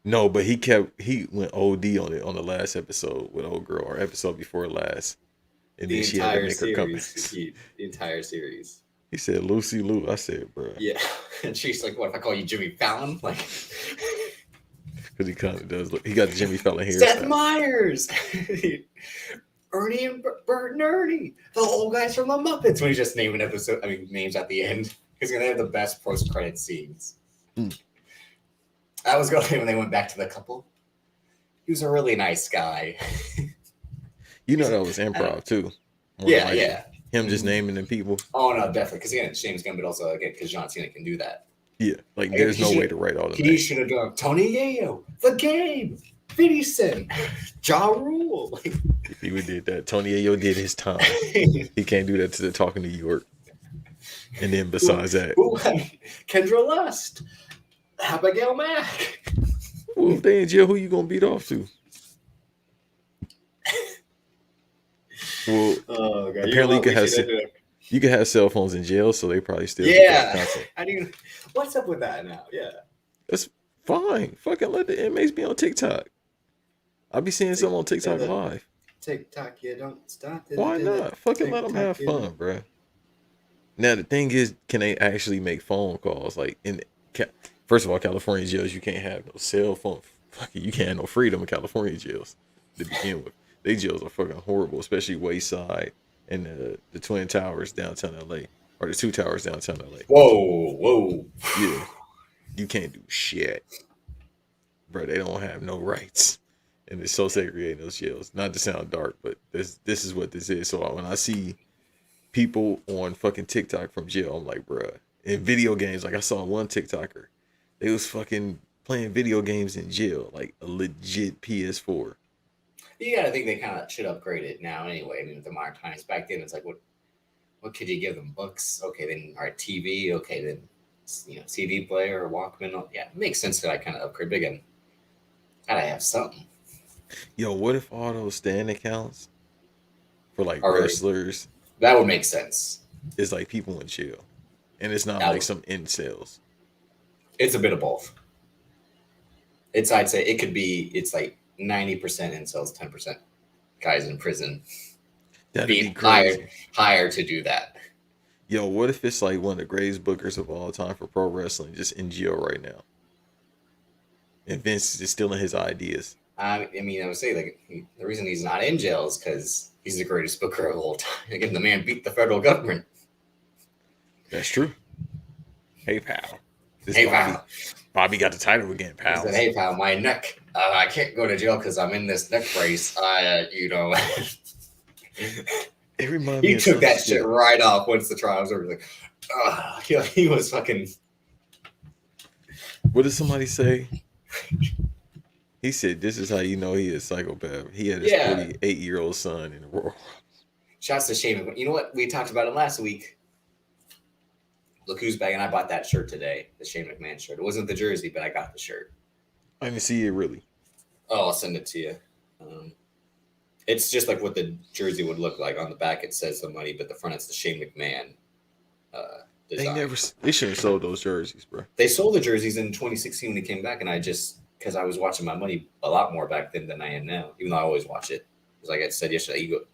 No, but he went OD on it on the last episode with old girl, or episode before last. And The then she had to entire make her come back. series. The entire series. He said Lucy Lou. I said, bro. Yeah, and she's like, "What if I call you Jimmy Fallon?" Like, Because he kind of does look. He got the Jimmy Fallon hairstyle. Seth Meyers, Ernie and Bert and Ernie, the old guys from the Muppets. When he's just naming names at the end, he's gonna have the best post-credit scenes. I was going when they went back to the couple. He was a really nice guy. You know that was improv too. Yeah. Him just naming them people. Oh no, definitely. Because again, it's James Gunn, but also again because John Cena can do that. Yeah, like there's no way to write all the He names. should have done Tony Yayo, The Game, Finneyson, Ja Rule. If he would did that, Tony Ayo did his time. He can't do that to the Talking New York. And then besides that, Kendra Lust, Abigail Mack. well, if they in jail, who you gonna beat off to? Well, God, apparently you can have cell phones in jail, so they probably still content. What's up with that now? Yeah, that's fine. Fucking let the inmates be on TikTok. I'll be seeing some on TikTok live. TikTok, yeah, don't stop. Why not? Fucking let them have fun, bro. Now the thing is, can they actually make phone calls? Like first of all, California jails, you can't have no cell phone. Fucking, you can't have no freedom in California jails to begin with. They jails are fucking horrible, especially Wayside and the Twin Towers downtown LA, or the 2 towers downtown LA. Whoa. Yeah, you can't do shit, bro. They don't have no rights, and it's so segregated in those jails. Not to sound dark, but this is what this is. So when I see people on fucking TikTok from jail, I'm like, bruh. In video games, like I saw one TikToker, they was fucking playing video games in jail, like a legit PS4. You gotta think they kind of should upgrade it now anyway. I mean, with the modern times back then, it's like what could you give them? Books? Okay, then all right, TV. Okay, then CD player or Walkman. Yeah, it makes sense that I kind of upgrade. But again, gotta have something. Yo, what if all those stand accounts for like wrestlers? That would make sense. It's like people in jail, and it's not like some incels. It's a bit of both. I'd say it's like 90% incels, 10% guys in prison That'd be being hired crazy. to do that. Yo, what if it's like one of the greatest bookers of all time for pro wrestling just in jail right now? And Vince is stealing his ideas. I mean, I would say like the reason he's not in jail is because he's the greatest booker of all time. Again, the man beat the federal government. That's true. Hey, pal. This Hey, Bobby. pal. Bobby got the title again, He pal. said, "Hey, pal, my neck. I can't go to jail because I'm in this neck brace. You know." It reminded me He of took some that shit. shit right off once the trial was over. Like, he was fucking. What did somebody say? He said, "This is how you know he is a psychopath." He had his Yeah. 48-year-old son in the world. Shouts to Shane. You know what? We talked about it last week. Look who's back, and I bought that shirt today, the Shane McMahon shirt. It wasn't the jersey, but I got the shirt. I didn't see it really. Oh, I'll send it to you. It's just like what the jersey would look like. On the back, it says the money, but the front, it's the Shane McMahon design. They shouldn't have sold those jerseys, bro. They sold the jerseys in 2016 when he came back, and I just, because I was watching my money a lot more back then than I am now, even though I always watch it. Because like I said yesterday, you go,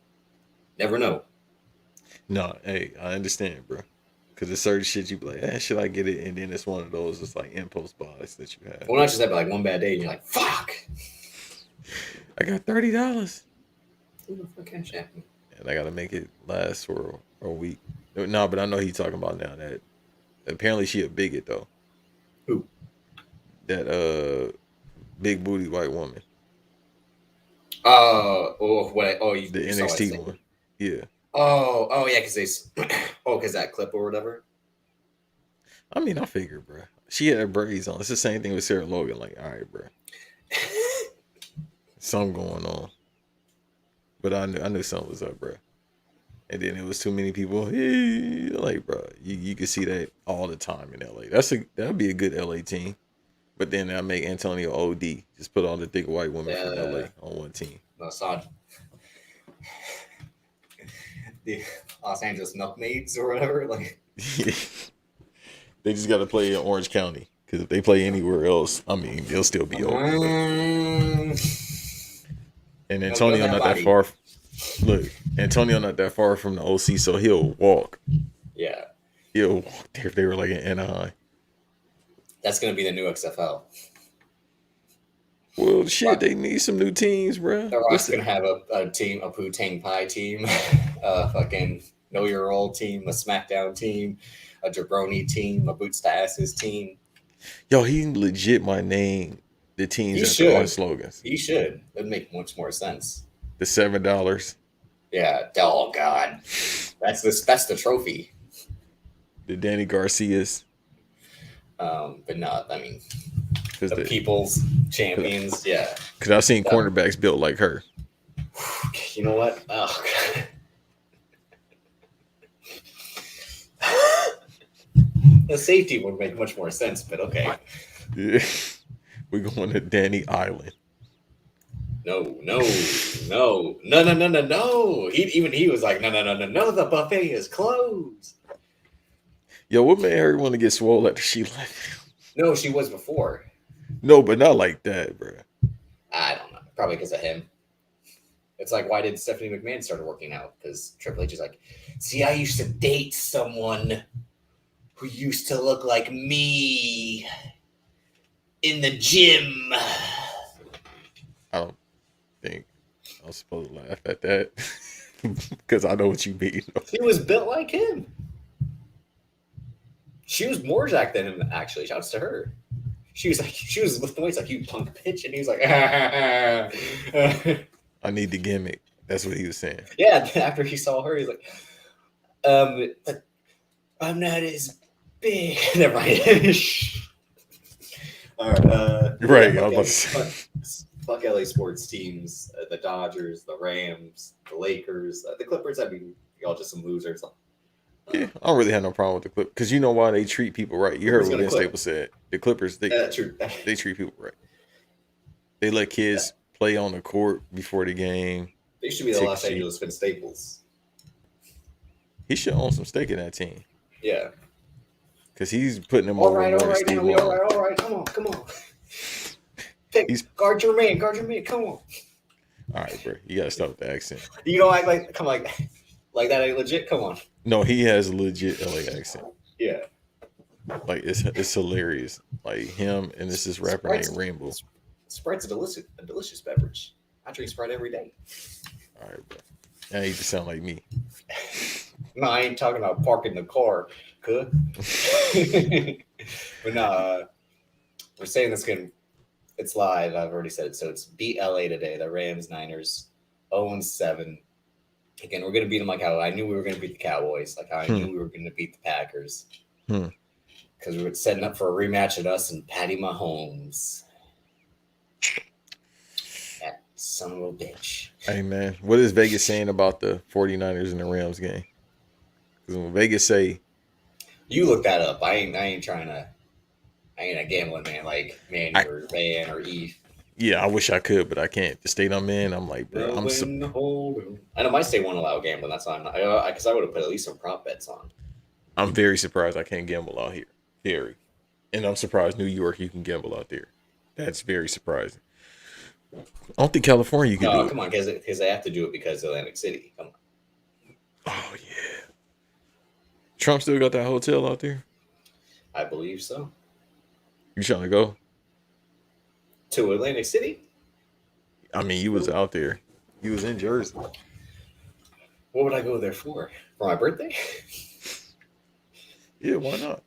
never know. No, hey, I understand, bro. Because there's certain shit you be like, should I get it? And then it's one of those, it's like impulse buys that you have. Well, not just that, but like one bad day, and you're like, fuck. I got $30. Who the fuck cash app me? And I got to make it last for a week. No, but I know he's talking about now that apparently she a bigot, though. Who? That big booty white woman. You The saw NXT it. one. Yeah. Oh, yeah, because because that clip or whatever. I mean, I figured, bro. She had her braids on. It's the same thing with Sarah Logan. Like, all right, bro. Something going on. But I knew something was up, bro. And then it was too many people. Hey, like, bro, you can see that all the time in LA. That'd be a good LA team. But then I make Antonio OD. Just put all the thick white women from LA on one team. No, saw the Los Angeles Milkmaids or whatever. Like, they just got to play in Orange County. Because if they play anywhere else, I mean, they'll still be open. And Antonio not that far. Look, Antonio not that far from the OC, so he'll walk. Yeah. He'll walk there if they were like in Anaheim. That's going to be the new XFL. Well, shit, they need some new teams, bro. The Rock's going to have a team, a Poo-Tang Pie team, a fucking Know Your Role team, a SmackDown team, a Jabroni team, a Boots to Asses team. Yo, he legit might name the teams after one slogans. He should. It'd make much more sense. The $7. Yeah. Oh God, that's the trophy. The Danny Garcias. But no, I mean, the people's champions. Yeah. Because I've seen cornerbacks built like her. You know what? Oh God. The safety would make much more sense, but okay. Yeah. We're going to Danny Island. No. He was like, no. The buffet is closed. Yo, what made her want to get swole after she left? No, she was before. No, but not like that, bro. I don't know. Probably because of him. It's like, why did Stephanie McMahon start working out? Because Triple H is like, see, I used to date someone who used to look like me in the gym. I don't think I was supposed to laugh at that because I know what you mean. She was built like him. She was more jacked than him, actually. Shouts to her. She was lifting weights like, you punk bitch. And he was like, I need the gimmick. That's what he was saying. Yeah, after he saw her, he's like, I'm not as big. Never mind. All right. Right. Yeah, fuck LA sports teams. The Dodgers, the Rams, the Lakers, the Clippers. I mean, y'all just some losers. Yeah, I don't really have no problem with the Clippers because you know why they treat people right. You heard what Vince Staples said. The Clippers, they treat people right. They let kids play on the court before the game. They should be the Los Angeles Vince Staples. He should own some stake in that team. Yeah. because he's putting them All over right, more all than right, Steve Nelly. All Long. right, all right. Come on, come on. He's Guard your man. Guard your man. Come on. all right, bro. You gotta stop with the accent. You don't act like come like that ain't legit. Come on. No, he has a legit LA accent. Yeah. Like it's hilarious. Like him and this rapper Sprite's named Rainbow. Sprite's a delicious beverage. I drink Sprite every day. All right, bro. Now you just sound like me. No, I ain't talking about parking the car, could. But no, we're saying this game. It's live. I've already said it. So it's beat LA today. The Rams, Niners, 0-7. Again, we're gonna beat them like how I knew we were gonna beat the Cowboys. Like how I knew we were gonna beat the Packers. Because we were setting up for a rematch at us and Patty Mahomes. That son of a bitch. Hey man, what is Vegas saying about the 49ers and the Rams game? Because when Vegas say You look that up. I ain't trying to. I ain't a gambling man like Manny I or Van or Eve. yeah, I wish I could, but I can't. The state I'm in, I'm like, bro, I know my state won't allow gambling. That's why I'm not. Because I would have put at least some prop bets on. I'm very surprised I can't gamble out here. Very. And I'm surprised New York you can gamble out there. That's very surprising. I don't think California you can do No, it. come on, because they have to do it because of Atlantic City. Come on. Oh yeah. Trump still got that hotel out there? I believe so. You trying to go? To Atlantic City? I mean, you was out there. You was in Jersey. What would I go there for? For my birthday? Yeah, why not?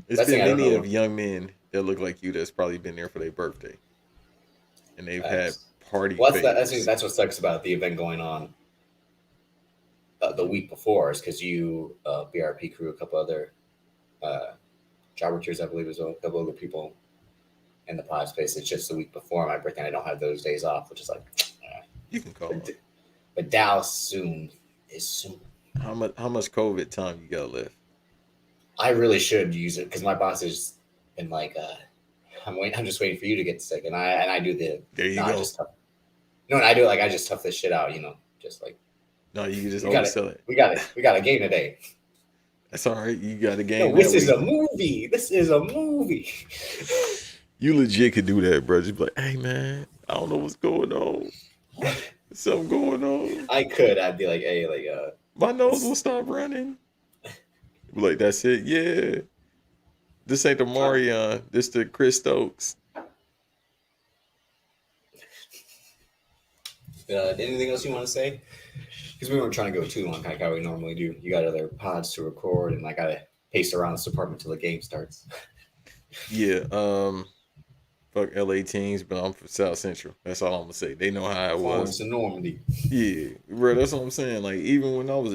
It's That's the been thing, I don't many know. of young men that look like you that's probably been there for their birthday. And they've had party Well, favors. that's what sucks about the event going on the week before is because you, BRP crew, a couple other jobbers, I believe, as well, a couple other people in the pod space. It's just the week before my birthday. And I don't have those days off, which is like, You can call it. but Dallas soon is soon. How much COVID time you got left? I really should use it because my boss has been like, I'm just waiting for you to get sick, and I do the There you go. and I do it like I just tough this shit out, just like No, you can just we got oversell it. We got a game today. That's all right. You got a game. No, this is a movie. This is a movie. You legit could do that, bro. Just be like, hey man, I don't know what's going on. There's something going on. I could. I'd be like, hey, like, my nose will stop running. Like that's it. Yeah. This ain't the Marion. This the Chris Stokes. Anything else you want to say? Because we weren't trying to go too long, like how we normally do. You got other pods to record, and I gotta pace around this apartment till the game starts. Yeah. Fuck LA teams, but I'm from South Central. That's all I'm gonna say. They know how it was. In Normandy. Yeah, bro. That's what I'm saying. Like even when I was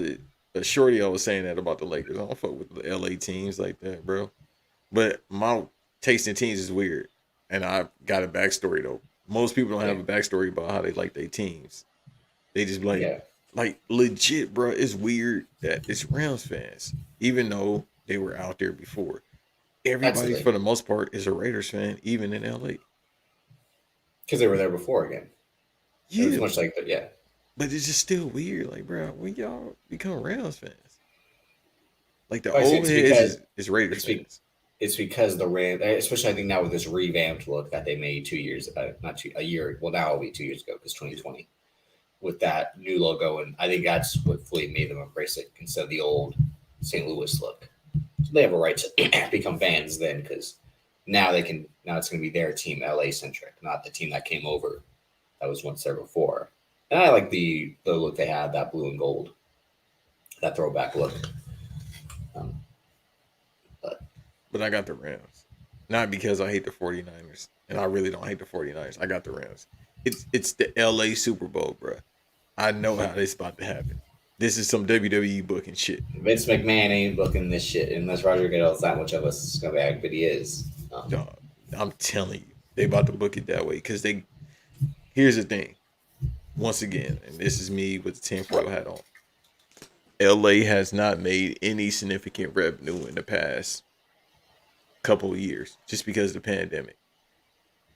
a shorty, I was saying that about the Lakers. I don't fuck with the LA teams like that, bro. But my taste in teams is weird, and I got a backstory though. Most people don't have a backstory about how they like their teams. They just like legit, bro. It's weird that it's Rams fans, even though they were out there before. Everybody, for the most part, is a Raiders fan, even in LA. Because they were there before again. Yeah. It was much like that, yeah. But it's just still weird. Like, bro, when y'all become Rams fans? Like, the Well, old heads is Raiders fans. It's because the Rams, especially I think now with this revamped look that they made 2 years, a year, well, now it'll be 2 years ago because 2020, with that new logo. And I think that's what fully made them embrace it instead of the old St. Louis look. So they have a right to become fans then because now it's going to be their team, LA centric, not the team that came over that was once there before. And I like the look they had, that blue and gold, that throwback look. But I got the Rams. Not because I hate the 49ers. And I really don't hate the 49ers. I got the Rams. It's the LA Super Bowl, bro. I know how this about to happen. This is some WWE booking shit. Vince McMahon ain't booking this shit unless Roger Goodell's not much of a scumbag, but he is. Dog, I'm telling you, they about to book it that way. Because here's the thing. Once again, and this is me with the tinfoil hat on. LA has not made any significant revenue in the past couple of years just because of the pandemic.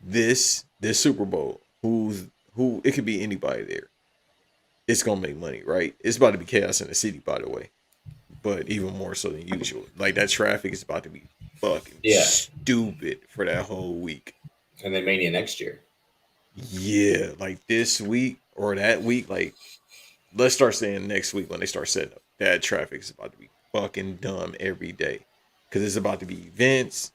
This Super Bowl, who it could be anybody there. It's gonna make money, right? It's about to be chaos in the city, by the way. but even more so than usual. Like that traffic is about to be fucking Yeah, stupid for that whole week. and then Mania next year. Yeah, like this week or that week, like let's start saying next week when they start setting up. That traffic is about to be fucking dumb every day because it's about to be events.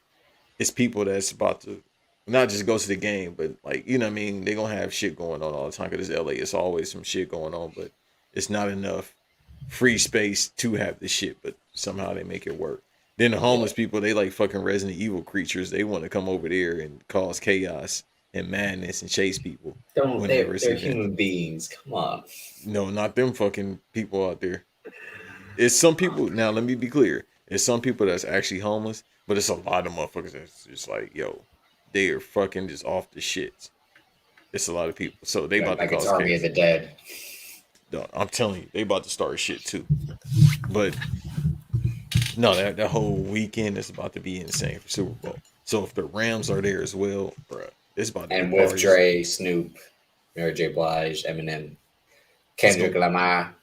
It's people that's about to not just go to the game, but like you know what I mean. They're gonna have shit going on all the time because it's LA. It's always some shit going on, but it's not enough free space to have this shit. But somehow they make it work. Then the Yeah, homeless people, they like fucking Resident Evil creatures. They want to come over there and cause chaos and madness and chase people don't whenever it's they're event. human beings. Come on. No, not them fucking people out there. It's some people. Now, let me be clear. It's some people that's actually homeless, but it's a lot of motherfuckers that's just like, yo, they are fucking just off the shits. It's a lot of people. So they about to Like it's cause Army of chaos. the Dead. No, I'm telling you, they about to start shit too. But no, that whole weekend is about to be insane for Super Bowl. So if the Rams are there as well, bruh, it's about to be And with parties. Dre, Snoop, Mary J. Blige, Eminem, It's Kendrick gonna Lamar.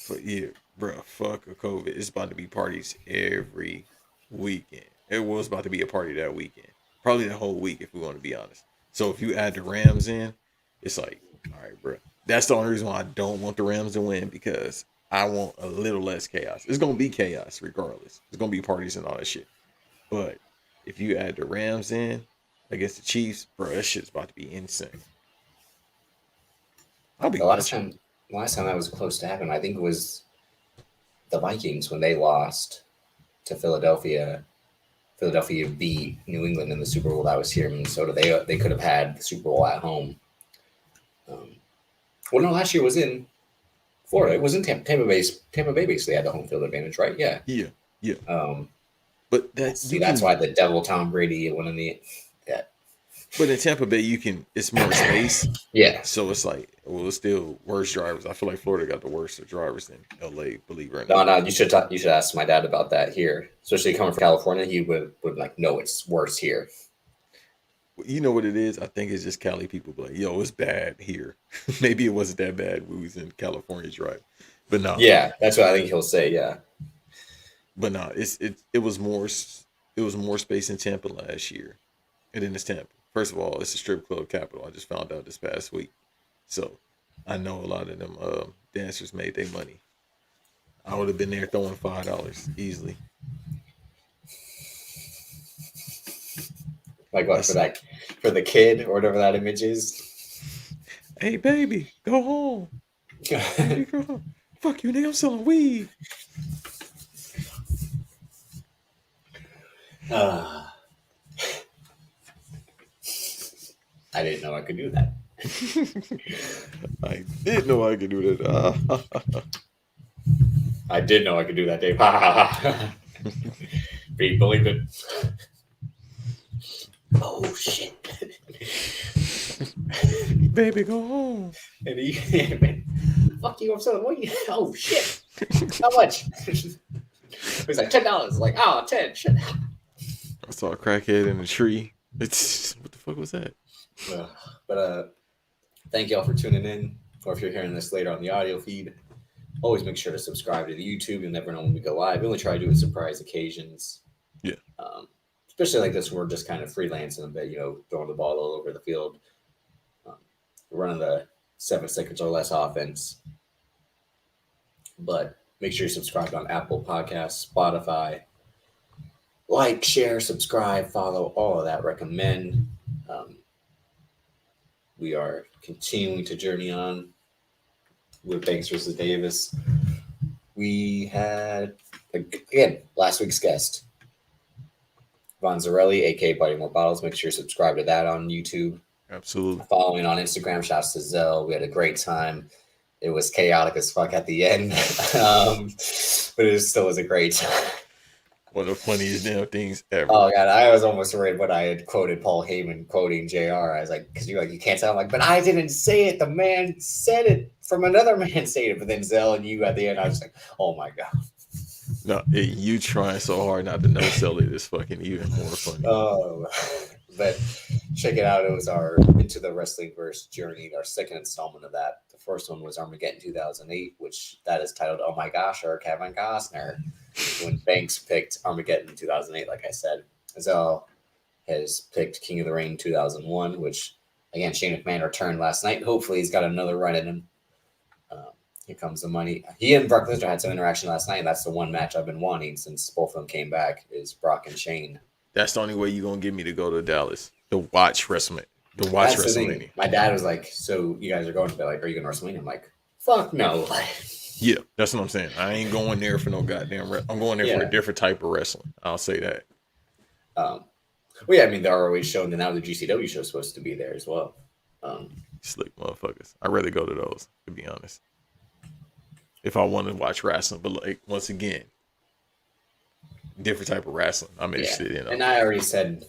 for yeah, bro. Fuck a COVID. It's about to be parties every weekend. It was about to be a party that weekend. Probably the whole week, if we want to be honest. So if you add the Rams in, it's like, all right, bro. That's the only reason why I don't want the Rams to win because I want a little less chaos. It's gonna be chaos regardless. It's gonna be parties and all that shit. But if you add the Rams in against the Chiefs, bro, that shit's about to be insane. I'll be The last watching. time, last time that was close to happen, I think it was the Vikings when they lost to Philadelphia. Philadelphia beat New England in the Super Bowl. That was here in Minnesota. They could have had the Super Bowl at home. Um, well, no, last year was in Florida. It was in Tampa Bay. Tampa Bay basically had the home field advantage, right? Yeah. Yeah, yeah. Um, But that see, you that's can why the devil Tom Brady won in the. Yeah. But in Tampa Bay, you can. It's more space, Yeah. so it's like, well, it's still worse drivers. I feel like Florida got the worst of drivers than LA. Believe it or No, not. no, you should ask my dad about that here, especially coming from California. He would like, no, it's worse here. You know what it is? I think it's just Cali people be like, yo, it's bad here. Maybe it wasn't that bad when we was in California driving, but no, Yeah, that's what I think he'll say. Yeah. but no, it was more it was more space in Tampa last year, and then it's Tampa. First of all, it's a strip club capital. I just found out this past week, so I know a lot of them dancers made their money. I would have been there throwing $5 easily. Like what That's for the kid or whatever that image is. hey baby, go home. Baby, go home. Fuck you, nigga. I'm selling weed. uh, I didn't know I could do that. I didn't know I could do that. I did know I could do that, Dave. Ha ha ha. Be believe it. Oh shit. Baby, go home. And he, man, fuck you, I'm selling weed. Oh shit. How much? He's like $10. Like, oh, 10. Shit. I saw a crackhead in a tree. It's what the fuck was that? But thank y'all for tuning in. Or if you're hearing this later on the audio feed, always make sure to subscribe to the YouTube. You'll never know when we go live. We only try to do it surprise occasions. Yeah. Especially like this, we're just kind of freelancing a bit, throwing the ball all over the field. We're running the 7 seconds or less offense. But make sure you subscribe on Apple Podcasts, Spotify. Like, share, subscribe, follow, all of that. Recommend. We are continuing to journey on with Banks versus Davis. We had, again, last week's guest, Von Zarelli, aka Buddy More Bottles. Make sure you subscribe to that on YouTube. Absolutely. Following on Instagram, shouts to Zell. We had a great time. It was chaotic as fuck at the end, but it still was a great time. One of the funniest damn things ever. Oh god, I was almost worried when I had quoted Paul Heyman quoting JR. I was like, because you're like, you can't tell. I'm like, but I didn't say it. The man said it from another man saying it. But then Zell and you at the end, I was like, oh my god. No, you trying so hard not to no sell it is fucking even more funny. But check it out. It was our Into the Wrestling Verse journey, our second installment of that. The first one was Armageddon 2008, which that is titled "Oh My Gosh" or Kevin Costner. When Banks picked Armageddon 2008, like I said, Zell has picked King of the Ring 2001, which again Shane McMahon returned last night. Hopefully, he's got another run in him. Here comes the money. He and Brock Lesnar had some interaction last night, and that's the one match I've been wanting since both of them came back. Is Brock and Shane. That's the only way you're gonna get me to go to Dallas to watch WrestleMania. To watch WrestleMania. My dad was like, "So you guys are going to be like, are you going to WrestleMania?" I'm like, "Fuck no!" Yeah, that's what I'm saying. I ain't going there for no goddamn. I'm going there for a different type of wrestling. I'll say that. Well, yeah, I mean the ROH show, and now the GCW show is supposed to be there as well. Slick motherfuckers. I'd rather go to those, to be honest. If I want to watch wrestling, but like once again, different type of wrestling I'm interested in. And I already said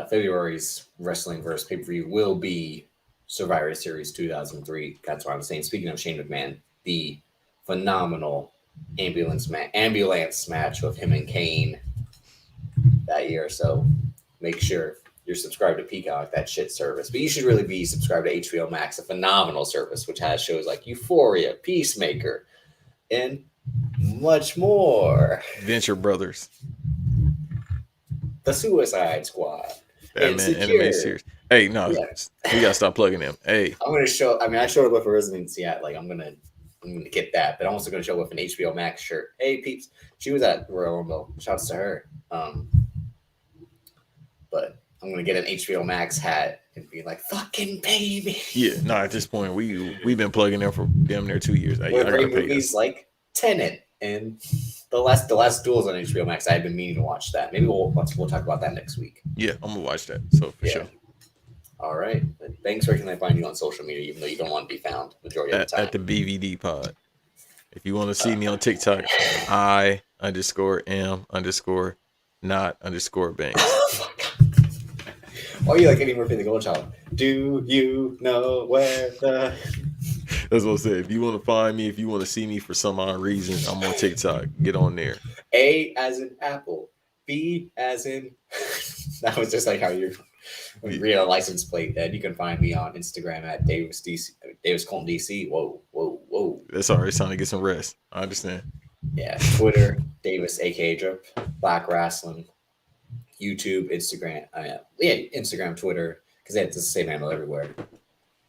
February's wrestling versus pay-per-view will be Survivor Series 2003. That's what I'm saying. Speaking of Shane McMahon, the phenomenal ambulance match with him and Kane that year. So make sure you're subscribed to Peacock, that shit service. But you should really be subscribed to HBO Max, a phenomenal service which has shows like Euphoria, Peacemaker, and much more. Venture Brothers, The Suicide Squad, Batman anime series. Hey, no, we gotta stop plugging them. Hey, I'm gonna show. I mean, I showed up with a residency at like I'm gonna get that, but I'm also gonna show up with an HBO Max shirt. Hey, peeps, she was at Royal Rumble. Shouts to her. But I'm gonna get an HBO Max hat and be like, "Fucking pay me." Yeah, no. At this point, we've been plugging them for damn near 2 years. I gotta pay movies like Tenet and the last Duels on HBO Max. I've been meaning to watch that. Maybe we'll talk about that next week. Yeah, I'm gonna watch that. So for sure. All right. Thanks. Where can I find you on social media, even though you don't want to be found majority of the time? At the BVD Pod. If you want to see me on TikTok, I_am_not_banks. Why are you like Eddie Murphy the Gold Child? Do you know where the... That's what I said. If you want to find me, if you want to see me for some odd reason, I'm on TikTok. Get on there. A as in apple. B as in... That was just like how you read a license plate. Then you can find me on Instagram at Davis Colton DC. Whoa. That's all right. It's time to get some rest. I understand. Yeah. Twitter, Davis aka Drip, Black Wrestling, YouTube, Instagram. Instagram, Twitter, because it's the same handle everywhere.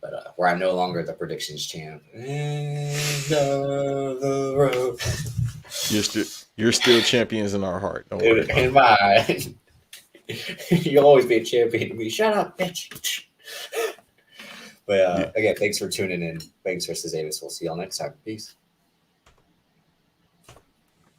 But where I'm no longer the predictions champ. End of the road. You're still champions in our heart. Don't worry. In mine. You'll always be a champion to me. Shut up, bitch. But again, thanks for tuning in. Thanks, Davis. We'll see y'all next time. Peace.